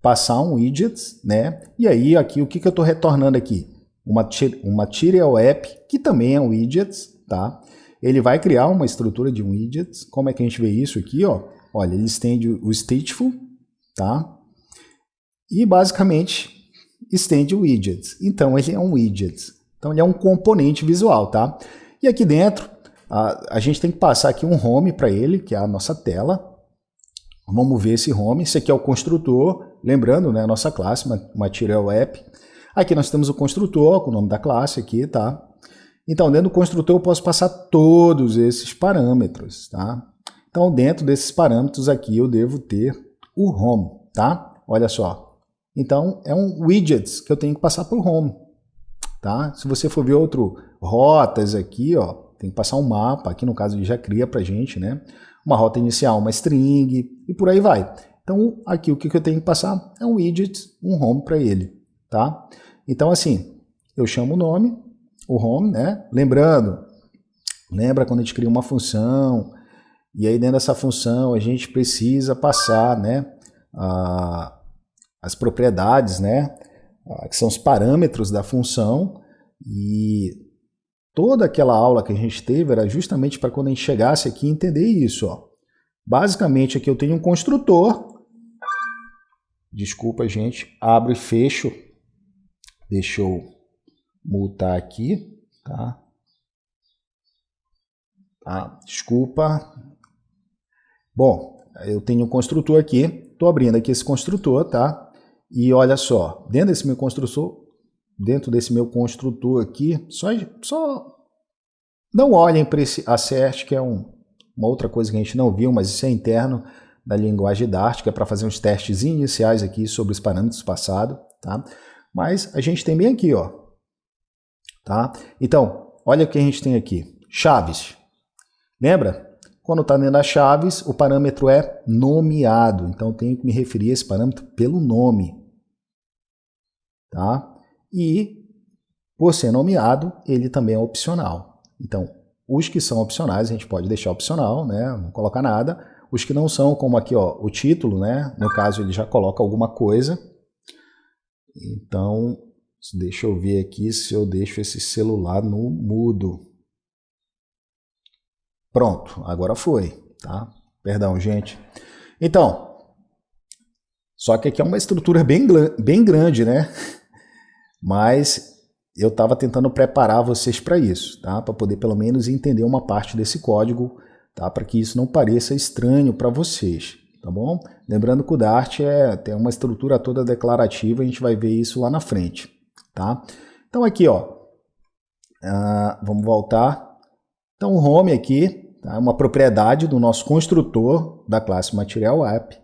Speaker 1: passar um widget, né? E aí aqui o que eu estou retornando aqui? Um material app, que também é um widget, tá? Ele vai criar uma estrutura de um widget. Como é que a gente vê isso aqui, ó? Olha, ele estende o stateful, tá? E basicamente estende o widget. Então ele é um widget. Então ele é um componente visual, tá? E aqui dentro a gente tem que passar aqui um home para ele, que é a nossa tela. Vamos ver esse home. Esse aqui é o construtor, lembrando, né, a nossa classe, Material App. Aqui nós temos o construtor, com o nome da classe aqui, tá? Então, dentro do construtor eu posso passar todos esses parâmetros, tá? Então, dentro desses parâmetros aqui eu devo ter o home, tá? Olha só. Então, é um widget que eu tenho que passar para o home, tá? Se você for ver outro rotas aqui, ó, tem que passar um mapa, aqui no caso ele já cria pra gente, né? Uma rota inicial, uma string e por aí vai. Então, aqui o que eu tenho que passar é um widget, um home para ele, tá? Então, assim, eu chamo o nome, o home, né? Lembra quando a gente cria uma função e aí dentro dessa função a gente precisa passar, né, as propriedades, né, que são os parâmetros da função, e toda aquela aula que a gente teve era justamente para quando a gente chegasse aqui entender isso. Ó. Basicamente aqui eu tenho um construtor, desculpa gente, abro e fecho, deixa eu mutar aqui, tá? Desculpa. Bom, eu tenho um construtor aqui, estou abrindo aqui esse construtor, tá? E olha só, dentro desse meu construtor aqui, só não olhem para esse assert, que é uma outra coisa que a gente não viu, mas isso é interno da linguagem Dart, que é para fazer uns testes iniciais aqui sobre os parâmetros passados, tá? Mas a gente tem bem aqui, ó, tá? Então, olha o que a gente tem aqui, chaves. Lembra? Quando está dentro das chaves, o parâmetro é nomeado. Então, eu tenho que me referir a esse parâmetro pelo nome. Tá? E, por ser nomeado, ele também é opcional. Então, os que são opcionais, a gente pode deixar opcional, né? Não colocar nada. Os que não são, como aqui, ó, o título, né? No caso, ele já coloca alguma coisa. Então, deixa eu ver aqui se eu deixo esse celular no mudo. Pronto, agora foi, tá? Perdão, gente. Então, só que aqui é uma estrutura bem grande, né? Mas eu estava tentando preparar vocês para isso, tá? Para poder pelo menos entender uma parte desse código, tá? Para que isso não pareça estranho para vocês, tá bom? Lembrando que o Dart tem uma estrutura toda declarativa, a gente vai ver isso lá na frente, tá? Então aqui, ó, vamos voltar. Então o home aqui é uma propriedade do nosso construtor da classe Material App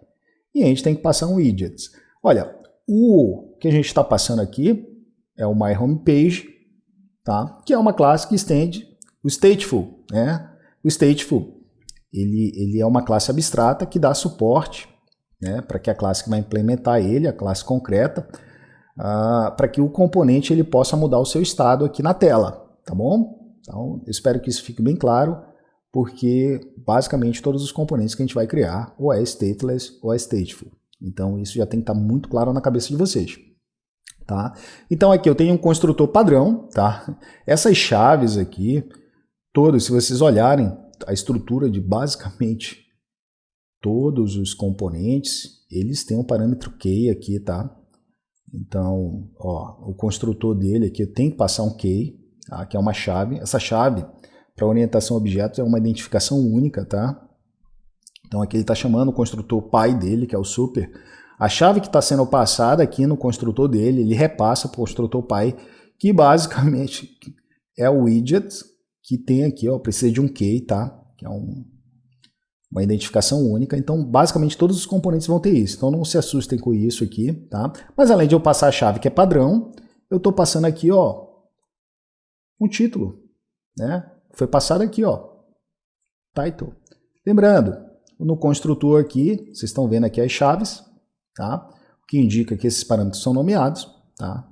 Speaker 1: e a gente tem que passar um widgets. Olha, o que a gente está passando aqui é o My Homepage, tá? Que é uma classe que estende o Stateful, né? O Stateful, ele é uma classe abstrata que dá suporte, né, para que a classe que vai implementar ele, a classe concreta, para que o componente ele possa mudar o seu estado aqui na tela, tá bom? Então, eu espero que isso fique bem claro, porque basicamente todos os componentes que a gente vai criar ou é stateless ou é stateful. Então isso já tem que estar muito claro na cabeça de vocês. Tá? Então aqui eu tenho um construtor padrão, tá? Essas chaves aqui, todas, se vocês olharem a estrutura de basicamente todos os componentes, eles têm um parâmetro key aqui, tá? Então, ó, o construtor dele aqui tem que passar um key, tá? Que é uma chave. Essa chave para orientação a objetos é uma identificação única, tá? Então aqui ele está chamando o construtor pai dele, que é o super. A chave que está sendo passada aqui no construtor dele, ele repassa para o construtor pai, que basicamente é o widget que tem aqui, ó, precisa de um key, tá? Que é uma identificação única. Então basicamente todos os componentes vão ter isso. Então não se assustem com isso aqui, tá? Mas além de eu passar a chave que é padrão, eu estou passando aqui, ó, um título, né? Foi passado aqui, ó, title. Lembrando, no construtor aqui, vocês estão vendo aqui as chaves, tá? O que indica que esses parâmetros são nomeados, tá?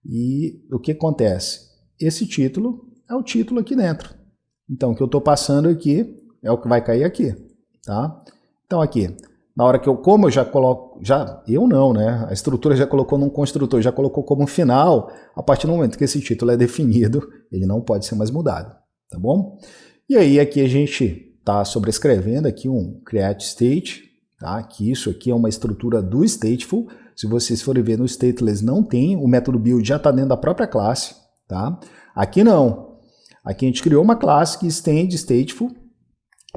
Speaker 1: E o que acontece? Esse título é o título aqui dentro. Então, o que eu estou passando aqui é o que vai cair aqui, tá? Então, aqui, na hora que como eu já coloco, eu não, né? A estrutura já colocou num construtor, já colocou como final, a partir do momento que esse título é definido, ele não pode ser mais mudado. Tá bom? E aí aqui a gente está sobrescrevendo aqui um create state, tá? Que isso aqui é uma estrutura do stateful. Se vocês forem ver no stateless não tem, o método build já está dentro da própria classe, tá? Aqui não. Aqui a gente criou uma classe que estende stateful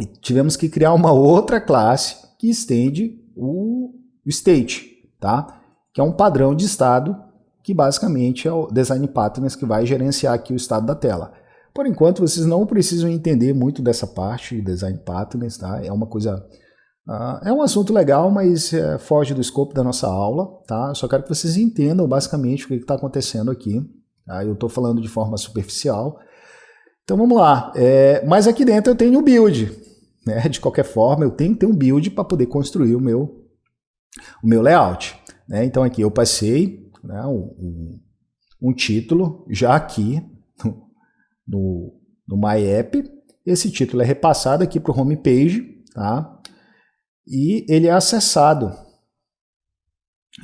Speaker 1: e tivemos que criar uma outra classe que estende o state, tá? Que é um padrão de estado que basicamente é o design patterns que vai gerenciar aqui o estado da tela. Por enquanto, vocês não precisam entender muito dessa parte de design patterns, tá? É uma coisa, é um assunto legal, mas foge do escopo da nossa aula, tá? Eu só quero que vocês entendam basicamente o que está acontecendo aqui, tá? Eu estou falando de forma superficial. Então vamos lá. Mas aqui dentro eu tenho o build, né? De qualquer forma, eu tenho que ter um build para poder construir o meu layout, né? Então aqui eu passei, né, um título já aqui no My App. Esse título é repassado aqui para o homepage, tá? E ele é acessado.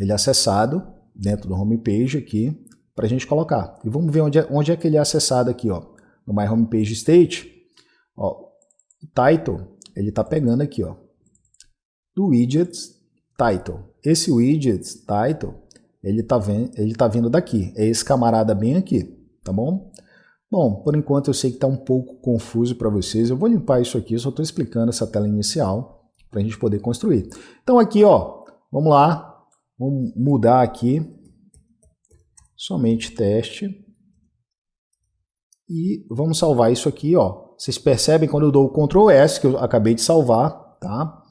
Speaker 1: Ele é acessado dentro do homepage aqui para a gente colocar. E vamos ver onde é que ele é acessado aqui, ó. no My Homepage State, ó, o title, ele está pegando aqui, ó, do widgets title. Esse widgets title, ele tá vindo daqui, é esse camarada bem aqui, tá bom? Bom, por enquanto eu sei que está um pouco confuso para vocês, eu vou limpar isso aqui, eu só estou explicando essa tela inicial para a gente poder construir. Então aqui, ó, vamos lá, vamos mudar aqui, somente teste, e vamos salvar isso aqui, ó. Vocês percebem quando eu dou o Ctrl S, que eu acabei de salvar, tá?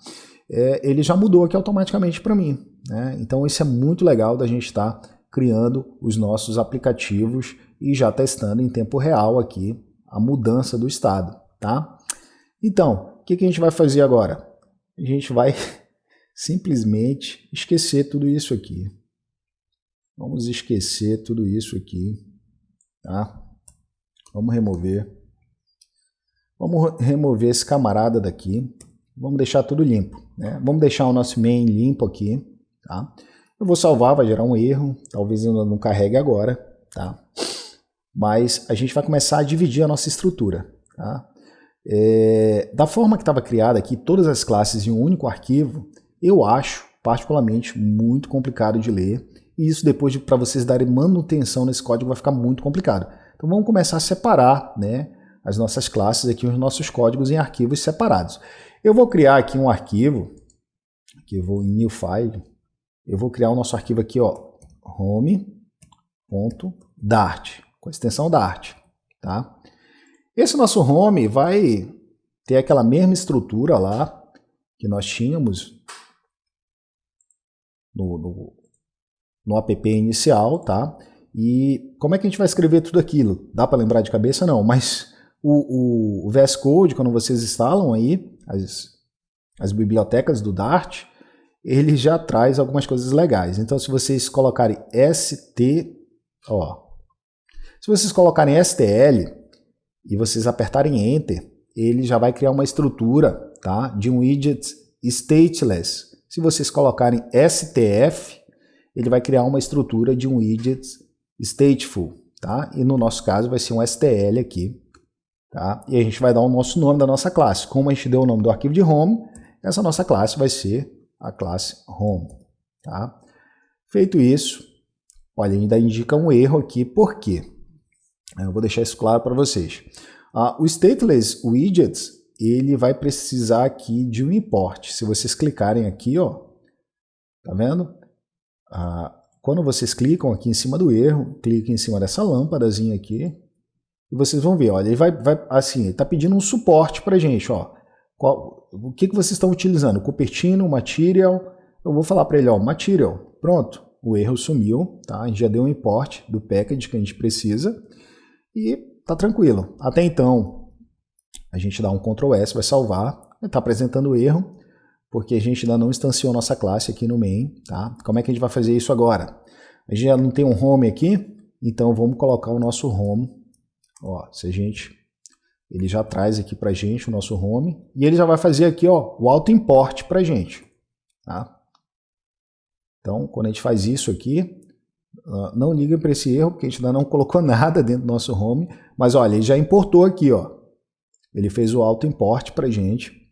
Speaker 1: Ele já mudou aqui automaticamente para mim, né? Então isso é muito legal da gente estar criando os nossos aplicativos e já testando em tempo real aqui a mudança do estado, tá? Então, o que a gente vai fazer agora? A gente vai simplesmente esquecer tudo isso aqui. Vamos esquecer tudo isso aqui, tá? Vamos remover. Vamos remover esse camarada daqui. Vamos deixar tudo limpo, né? Vamos deixar o nosso main limpo aqui, tá? Eu vou salvar, vai gerar um erro. Talvez ainda não carregue agora, tá? Mas a gente vai começar a dividir a nossa estrutura, tá? Da forma que estava criada aqui, todas as classes em um único arquivo, eu acho particularmente muito complicado de ler. E isso depois, para vocês darem manutenção nesse código, vai ficar muito complicado. Então vamos começar a separar, né, as nossas classes aqui, os nossos códigos em arquivos separados. Eu vou criar aqui um arquivo, aqui eu vou em New File, eu vou criar o nosso arquivo aqui, ó, home.dart, com a extensão Dart, tá? Esse nosso home vai ter aquela mesma estrutura lá que nós tínhamos no app inicial, tá? E como é que a gente vai escrever tudo aquilo? Dá para lembrar de cabeça? Não, mas o VS Code, quando vocês instalam aí as bibliotecas do Dart, ele já traz algumas coisas legais. Então, se vocês colocarem se vocês colocarem STL e vocês apertarem Enter, ele já vai criar uma estrutura, tá, de um widget stateless. Se vocês colocarem STF, ele vai criar uma estrutura de um widget stateful, tá? E no nosso caso vai ser um STL aqui, tá? E a gente vai dar o nosso nome da nossa classe. Como a gente deu o nome do arquivo de home, essa nossa classe vai ser a classe home, tá? Feito isso, olha, ainda indica um erro aqui, por quê? Eu vou deixar isso claro para vocês. O stateless widgets, ele vai precisar aqui de um import. Se vocês clicarem aqui, ó, tá vendo? Quando vocês clicam aqui em cima do erro, cliquem em cima dessa lâmpadazinha aqui, e vocês vão ver, olha, ele vai assim, ele está pedindo um suporte para a gente, ó. O que vocês estão utilizando? Cupertino, Material, eu vou falar para ele, ó, Material, pronto, o erro sumiu, tá? A gente já deu um import do package que a gente precisa, e tá tranquilo. Até então, a gente dá um Ctrl S, vai salvar, está apresentando o erro, porque a gente ainda não instanciou nossa classe aqui no main, tá? Como é que a gente vai fazer isso agora? A gente já não tem um home aqui, então vamos colocar o nosso home. Ó, ele já traz aqui pra gente o nosso home, e ele já vai fazer aqui, ó, o auto import pra gente, tá? Então, quando a gente faz isso aqui, não liga para esse erro, porque a gente ainda não colocou nada dentro do nosso home, mas olha, ele já importou aqui, ó. Ele fez o auto import pra gente.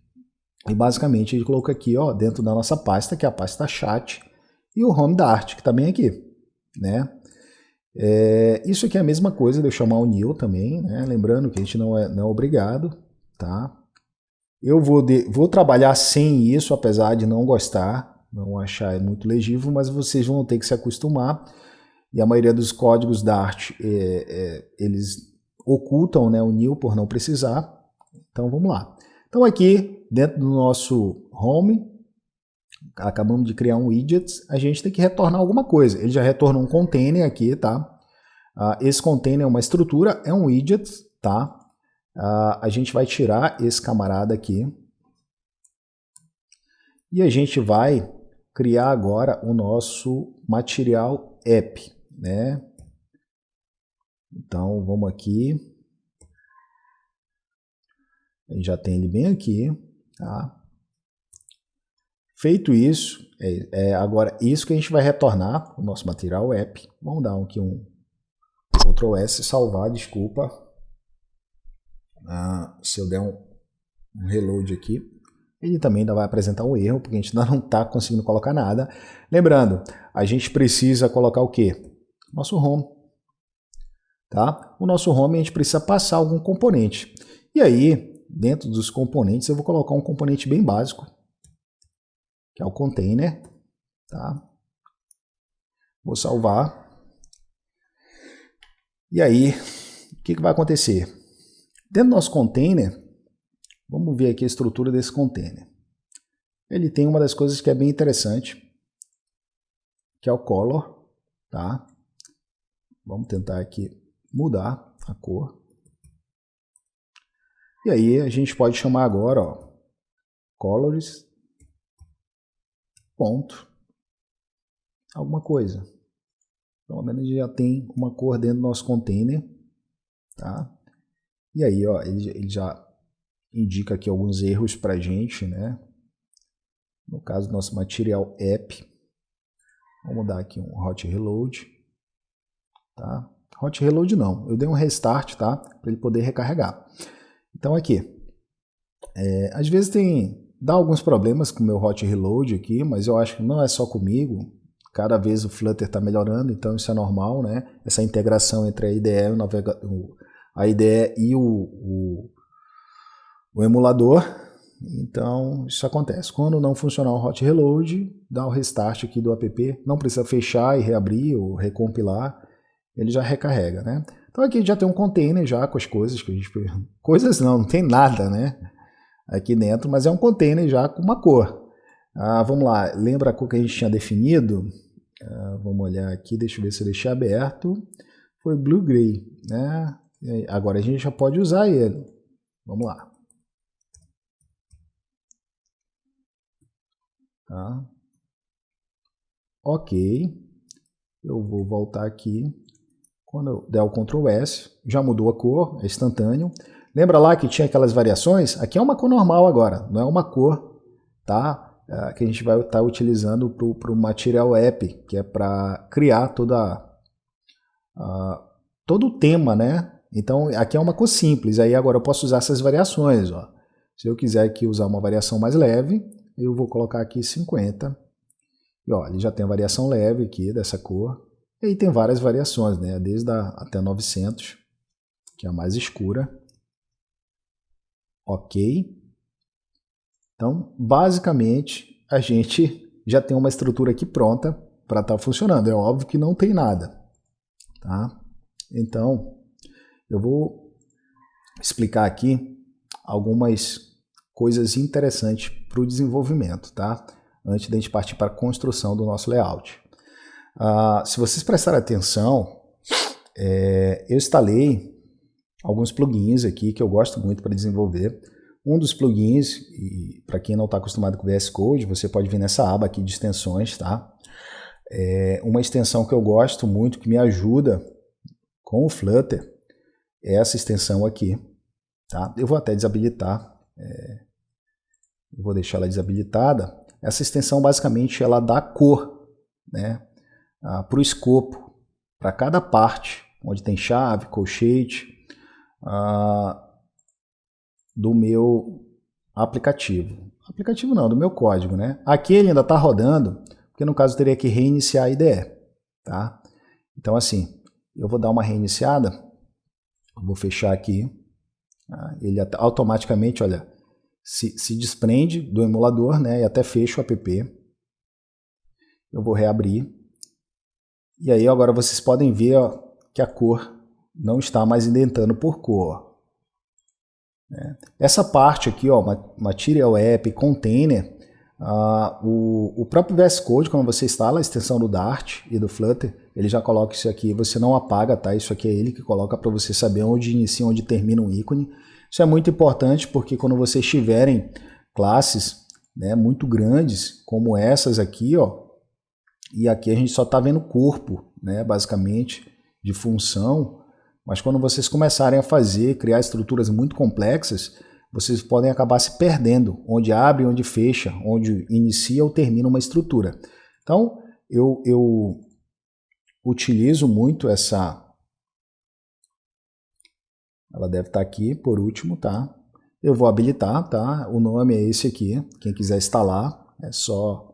Speaker 1: E basicamente ele colocou aqui, ó, dentro da nossa pasta, que é a pasta chat, e o home Dart, que está bem aqui, né? Isso aqui é a mesma coisa de eu chamar o new também, né? Lembrando que a gente não é obrigado, tá? Eu vou trabalhar sem isso, apesar de não gostar, não achar muito legível, mas vocês vão ter que se acostumar. E a maioria dos códigos Dart, eles ocultam, né, o new por não precisar. Então vamos lá. Então aqui, dentro do nosso home, acabamos de criar um widget, a gente tem que retornar alguma coisa. Ele já retornou um container aqui, tá? Esse container é uma estrutura, é um widget, tá? A gente vai tirar esse camarada aqui. E a gente vai criar agora o nosso material app, né? Então vamos aqui. A gente já tem ele bem aqui, tá? Feito isso, agora isso que a gente vai retornar, o nosso material app. Vamos dar aqui um Ctrl S, salvar, desculpa. se eu der um reload aqui, ele também ainda vai apresentar um erro, porque a gente ainda não está conseguindo colocar nada. Lembrando, a gente precisa colocar o quê? Nosso home. Tá? O nosso home a gente precisa passar algum componente. E aí, dentro dos componentes, eu vou colocar um componente bem básico, que é o container. Tá? Vou salvar. E aí, o que vai acontecer? Dentro do nosso container, vamos ver aqui a estrutura desse container. Ele tem uma das coisas que é bem interessante, que é o color. Tá? Vamos tentar aqui mudar a cor. E aí a gente pode chamar agora, ó, colors, ponto, alguma coisa. Pelo menos já tem uma cor dentro do nosso container. Tá? E aí, ó, ele já indica aqui alguns erros para a gente, né? No caso do nosso material app, vamos dar aqui um hot reload. Tá? Hot reload não, eu dei um restart, tá? Para ele poder recarregar. Então aqui, às vezes dá alguns problemas com o meu hot reload aqui, mas eu acho que não é só comigo. Cada vez o Flutter está melhorando, então isso é normal, né? Essa integração entre a IDE e o emulador. Então isso acontece. Quando não funcionar o hot reload, dá o restart aqui do app. Não precisa fechar e reabrir ou recompilar. Ele já recarrega, né? Então aqui já tem um container já com as coisas que a gente... Coisas não tem nada, né? Aqui dentro, mas é um container já com uma cor. Vamos lá, lembra a cor que a gente tinha definido? Vamos olhar aqui, deixa eu ver se eu deixei aberto. Foi Blue Gray, né? Agora a gente já pode usar ele. Vamos lá. Tá? Ok. Eu vou voltar aqui. Quando eu der o Ctrl S, já mudou a cor, é instantâneo. Lembra lá que tinha aquelas variações? Aqui é uma cor normal agora, não é uma cor, tá? Que a gente vai estar utilizando para o Material App, que é para criar todo o tema, né? Então aqui é uma cor simples, aí agora eu posso usar essas variações. Ó. Se eu quiser aqui usar uma variação mais leve, eu vou colocar aqui 50. E ó, ele já tem a variação leve aqui dessa cor. E aí tem várias variações, né? Desde até 900, que é a mais escura. Ok. Então, basicamente, a gente já tem uma estrutura aqui pronta para estar funcionando. É óbvio que não tem nada. Tá? Então, eu vou explicar aqui algumas coisas interessantes para o desenvolvimento, tá? Antes de a gente partir para a construção do nosso layout. Se vocês prestarem atenção, eu instalei alguns plugins aqui que eu gosto muito para desenvolver. Um dos plugins, e para quem não está acostumado com VS Code, você pode vir nessa aba aqui de extensões, tá? Uma extensão que eu gosto muito, que me ajuda com o Flutter, é essa extensão aqui, tá? Eu vou até desabilitar, eu vou deixar ela desabilitada. Essa extensão basicamente ela dá cor, né? Para o escopo, para cada parte, onde tem chave, colchete, do meu aplicativo. Aplicativo não, do meu código, né? Aqui ele ainda está rodando, porque no caso eu teria que reiniciar a IDE, tá? Então assim, eu vou dar uma reiniciada, vou fechar aqui, ele automaticamente, olha, se desprende do emulador, né? E até fecha o app. Eu vou reabrir. E aí agora vocês podem ver, ó, que a cor não está mais indentando por cor. Essa parte aqui, ó, Material App, Container, o próprio VS Code, quando você instala a extensão do Dart e do Flutter, ele já coloca isso aqui, você não apaga, tá? Isso aqui é ele que coloca para você saber onde inicia e onde termina um ícone. Isso é muito importante porque quando vocês tiverem classes, né, muito grandes, como essas aqui, ó, e aqui a gente só está vendo corpo, né, basicamente, de função, mas quando vocês começarem a criar estruturas muito complexas, vocês podem acabar se perdendo, onde abre, onde fecha, onde inicia ou termina uma estrutura. Então, eu utilizo muito Ela deve estar aqui por último, tá? Eu vou habilitar, tá? O nome é esse aqui. Quem quiser instalar, é só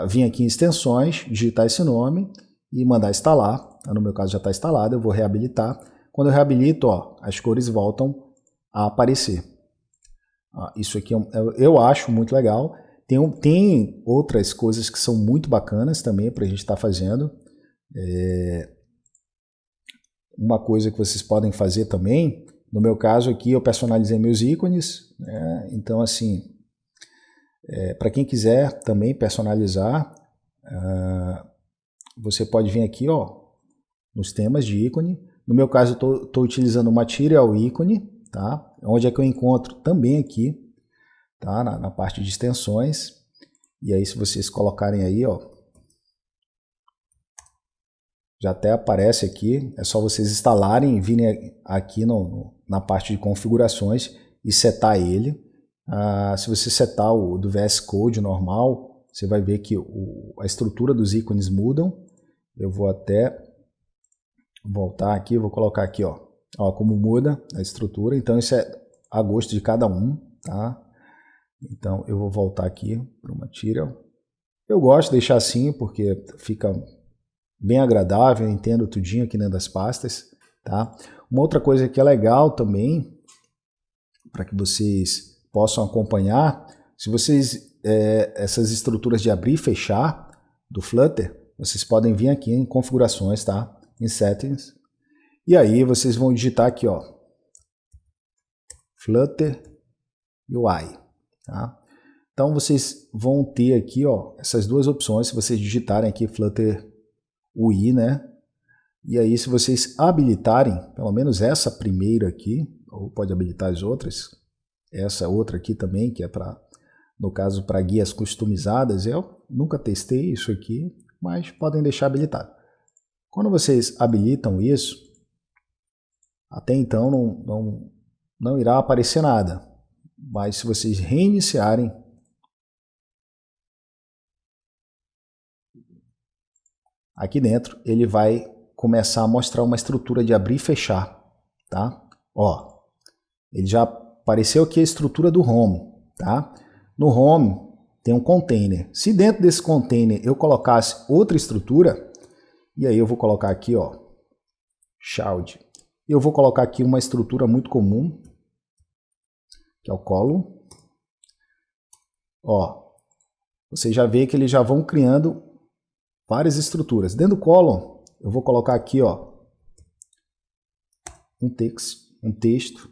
Speaker 1: vir aqui em extensões, digitar esse nome e mandar instalar. No meu caso já está instalado, eu vou reabilitar. Quando eu reabilito, ó, as cores voltam a aparecer. Isso aqui eu acho muito legal. Tem outras coisas que são muito bacanas também para a gente estar fazendo. Uma coisa que vocês podem fazer também, no meu caso aqui eu personalizei meus ícones, né? Então assim, para quem quiser também personalizar, você pode vir aqui, ó, nos temas de ícone. No meu caso eu estou utilizando o Material ícone, tá? Onde é que eu encontro? Também aqui, tá? Na parte de extensões. E aí se vocês colocarem aí, ó, já até aparece aqui, é só vocês instalarem e virem aqui na parte de configurações e setar ele. Se você setar o do VS Code normal, você vai ver que a estrutura dos ícones mudam. Eu vou até voltar aqui, vou colocar aqui, ó, como muda a estrutura. Então isso é a gosto de cada um, tá? Então eu vou voltar aqui para o Material. Eu gosto de deixar assim porque fica bem agradável, eu entendo tudinho aqui dentro das pastas, tá? Uma outra coisa que é legal também, para que vocês possam acompanhar, se vocês, essas estruturas de abrir e fechar do Flutter, vocês podem vir aqui em configurações, tá? Em Settings, e aí vocês vão digitar aqui, ó, Flutter UI, tá? Então vocês vão ter aqui, ó, essas duas opções, se vocês digitarem aqui Flutter UI, né? E aí se vocês habilitarem, pelo menos essa primeira aqui, ou pode habilitar as outras, essa outra aqui também, que é para, no caso, para guias customizadas, eu nunca testei isso aqui, mas podem deixar habilitado. Quando vocês habilitam isso, até então não irá aparecer nada, mas se vocês reiniciarem, aqui dentro ele vai começar a mostrar uma estrutura de abrir e fechar, tá? Ó, ele já apareceu aqui a estrutura do home, tá? No home tem um container. Se dentro desse container eu colocasse outra estrutura, e aí eu vou colocar aqui, ó, child. Eu vou colocar aqui uma estrutura muito comum, que é o column. Ó, você já vê que eles já vão criando várias estruturas. Dentro do column, eu vou colocar aqui, ó, um texto.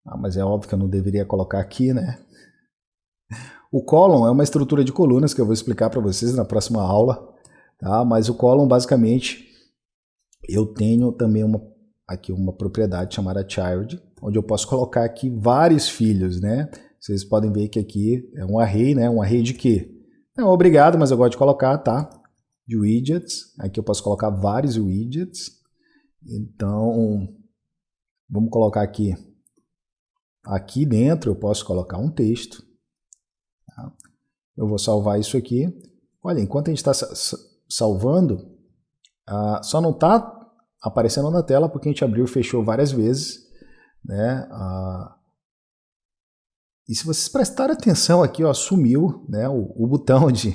Speaker 1: Mas é óbvio que eu não deveria colocar aqui, né? O column é uma estrutura de colunas que eu vou explicar para vocês na próxima aula, tá? Mas o column, basicamente, eu tenho também aqui uma propriedade chamada child, onde eu posso colocar aqui vários filhos, né? Vocês podem ver que aqui é um array, né? Um array de quê? Não, obrigado, mas eu gosto de colocar, tá? De widgets. Aqui eu posso colocar vários widgets. Então, vamos colocar aqui. Aqui dentro eu posso colocar um texto. Tá? Eu vou salvar isso aqui. Olha, enquanto a gente está salvando, só não está aparecendo na tela porque a gente abriu e fechou várias vezes, né? E se vocês prestarem atenção aqui, ó, sumiu, né, o botão de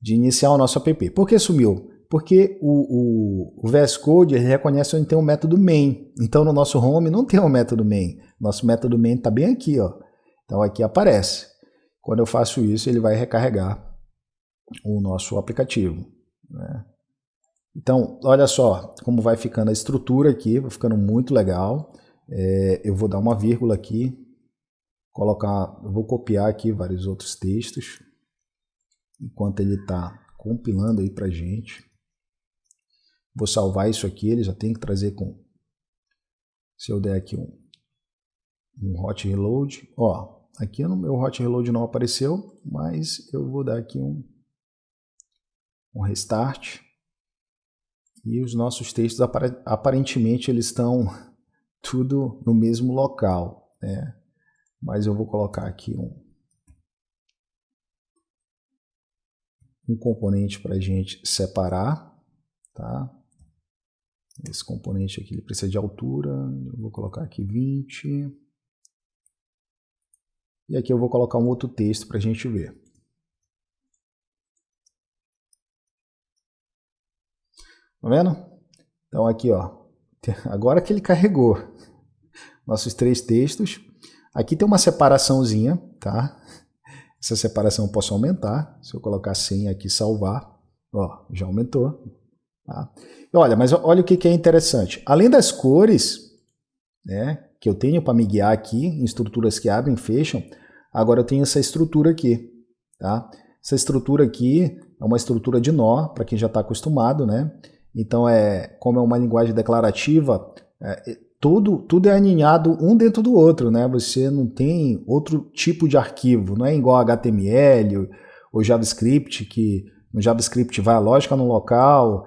Speaker 1: iniciar o nosso app. Por que sumiu? Porque o VS Code ele reconhece onde tem um método main. Então no nosso home não tem um método main. Nosso método main está bem aqui, ó. Então aqui aparece. Quando eu faço isso, ele vai recarregar o nosso aplicativo, né? Então, olha só como vai ficando a estrutura aqui, vai ficando muito legal. Eu vou dar uma vírgula aqui, eu vou copiar aqui vários outros textos, enquanto ele está compilando aí para gente. Vou salvar isso aqui, ele já tem que trazer com... Se eu der aqui um hot reload, ó, aqui no meu hot reload não apareceu, mas eu vou dar aqui um restart. E os nossos textos, aparentemente, eles estão tudo no mesmo local, né? Mas eu vou colocar aqui um componente para a gente separar, tá? Esse componente aqui ele precisa de altura, eu vou colocar aqui 20. E aqui eu vou colocar um outro texto para a gente ver. Tá vendo? Então aqui, ó, agora que ele carregou nossos 3 textos, aqui tem uma separaçãozinha, tá? Essa separação eu posso aumentar, se eu colocar 100 aqui salvar, ó, já aumentou. Tá? Olha, mas olha o que é interessante. Além das cores, né, que eu tenho para me guiar aqui em estruturas que abrem e fecham, agora eu tenho essa estrutura aqui. Tá? Essa estrutura aqui é uma estrutura de nó, para quem já está acostumado, né? Então, como é uma linguagem declarativa, tudo é aninhado um dentro do outro, né? Você não tem outro tipo de arquivo, não é igual HTML ou JavaScript, que no JavaScript vai a lógica no local,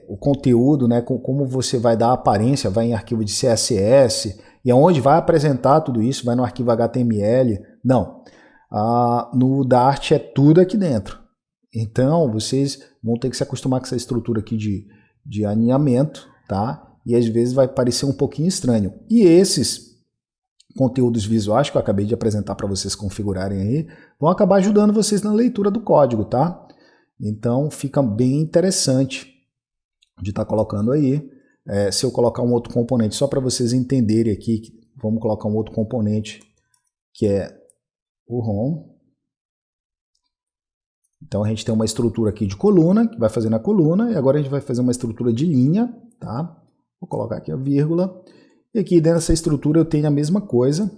Speaker 1: o conteúdo, né? Como você vai dar aparência, vai em arquivo de CSS, e aonde vai apresentar tudo isso, vai no arquivo HTML. Não, no Dart é tudo aqui dentro. Então, vocês vão ter que se acostumar com essa estrutura aqui de alinhamento, tá? E às vezes vai parecer um pouquinho estranho. E esses conteúdos visuais que eu acabei de apresentar para vocês configurarem aí, vão acabar ajudando vocês na leitura do código, tá? Então, fica bem interessante de estar colocando aí. Se eu colocar um outro componente, só para vocês entenderem aqui, vamos colocar um outro componente, que é o home. Então a gente tem uma estrutura aqui de coluna, que vai fazer na coluna, e agora a gente vai fazer uma estrutura de linha, tá? Vou colocar aqui a vírgula, e aqui dentro dessa estrutura eu tenho a mesma coisa,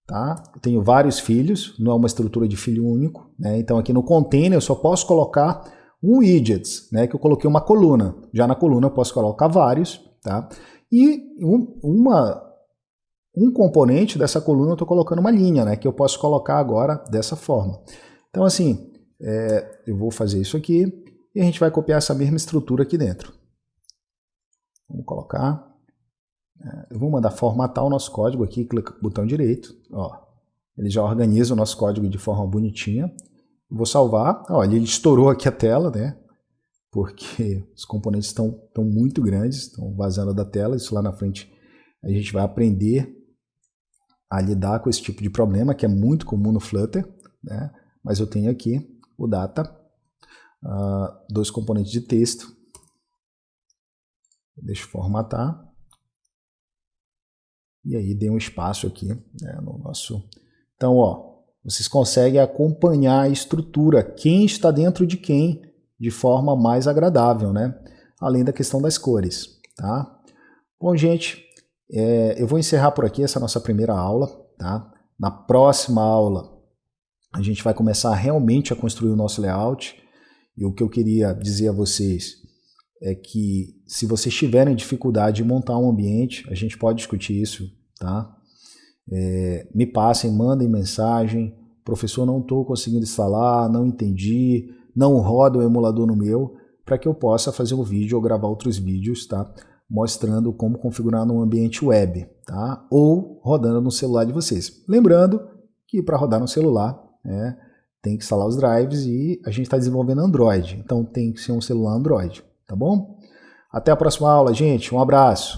Speaker 1: tá? Eu tenho vários filhos, não é uma estrutura de filho único, né? Então aqui no container eu só posso colocar um widgets, né? Que eu coloquei uma coluna, já na coluna eu posso colocar vários, tá? E um componente dessa coluna eu estou colocando uma linha, né? Que eu posso colocar agora dessa forma. Então assim, eu vou fazer isso aqui e a gente vai copiar essa mesma estrutura aqui dentro. Vamos colocar. Eu vou mandar formatar o nosso código aqui, clica no botão direito. Ó, ele já organiza o nosso código de forma bonitinha. Vou salvar. Ó, ele estourou aqui a tela, né? Porque os componentes estão muito grandes, estão vazando da tela. Isso lá na frente a gente vai aprender a lidar com esse tipo de problema, que é muito comum no Flutter, né? Mas eu tenho aqui o data, 2 componentes de texto. Deixa eu formatar. E aí dei um espaço aqui, né, no nosso... Então, ó, vocês conseguem acompanhar a estrutura, quem está dentro de quem, de forma mais agradável, né? Além da questão das cores, tá? Bom, gente, eu vou encerrar por aqui essa nossa primeira aula, tá? Na próxima aula, a gente vai começar realmente a construir o nosso layout, e o que eu queria dizer a vocês é que se vocês tiverem dificuldade de montar um ambiente, a gente pode discutir isso, tá? Me passem, mandem mensagem, professor, não estou conseguindo instalar, não entendi, não roda o emulador no meu, para que eu possa fazer um vídeo ou gravar outros vídeos, tá? Mostrando como configurar num ambiente web, tá? Ou rodando no celular de vocês. Lembrando que para rodar no celular, tem que instalar os drives e a gente está desenvolvendo Android, então tem que ser um celular Android, tá bom? Até a próxima aula, gente, um abraço!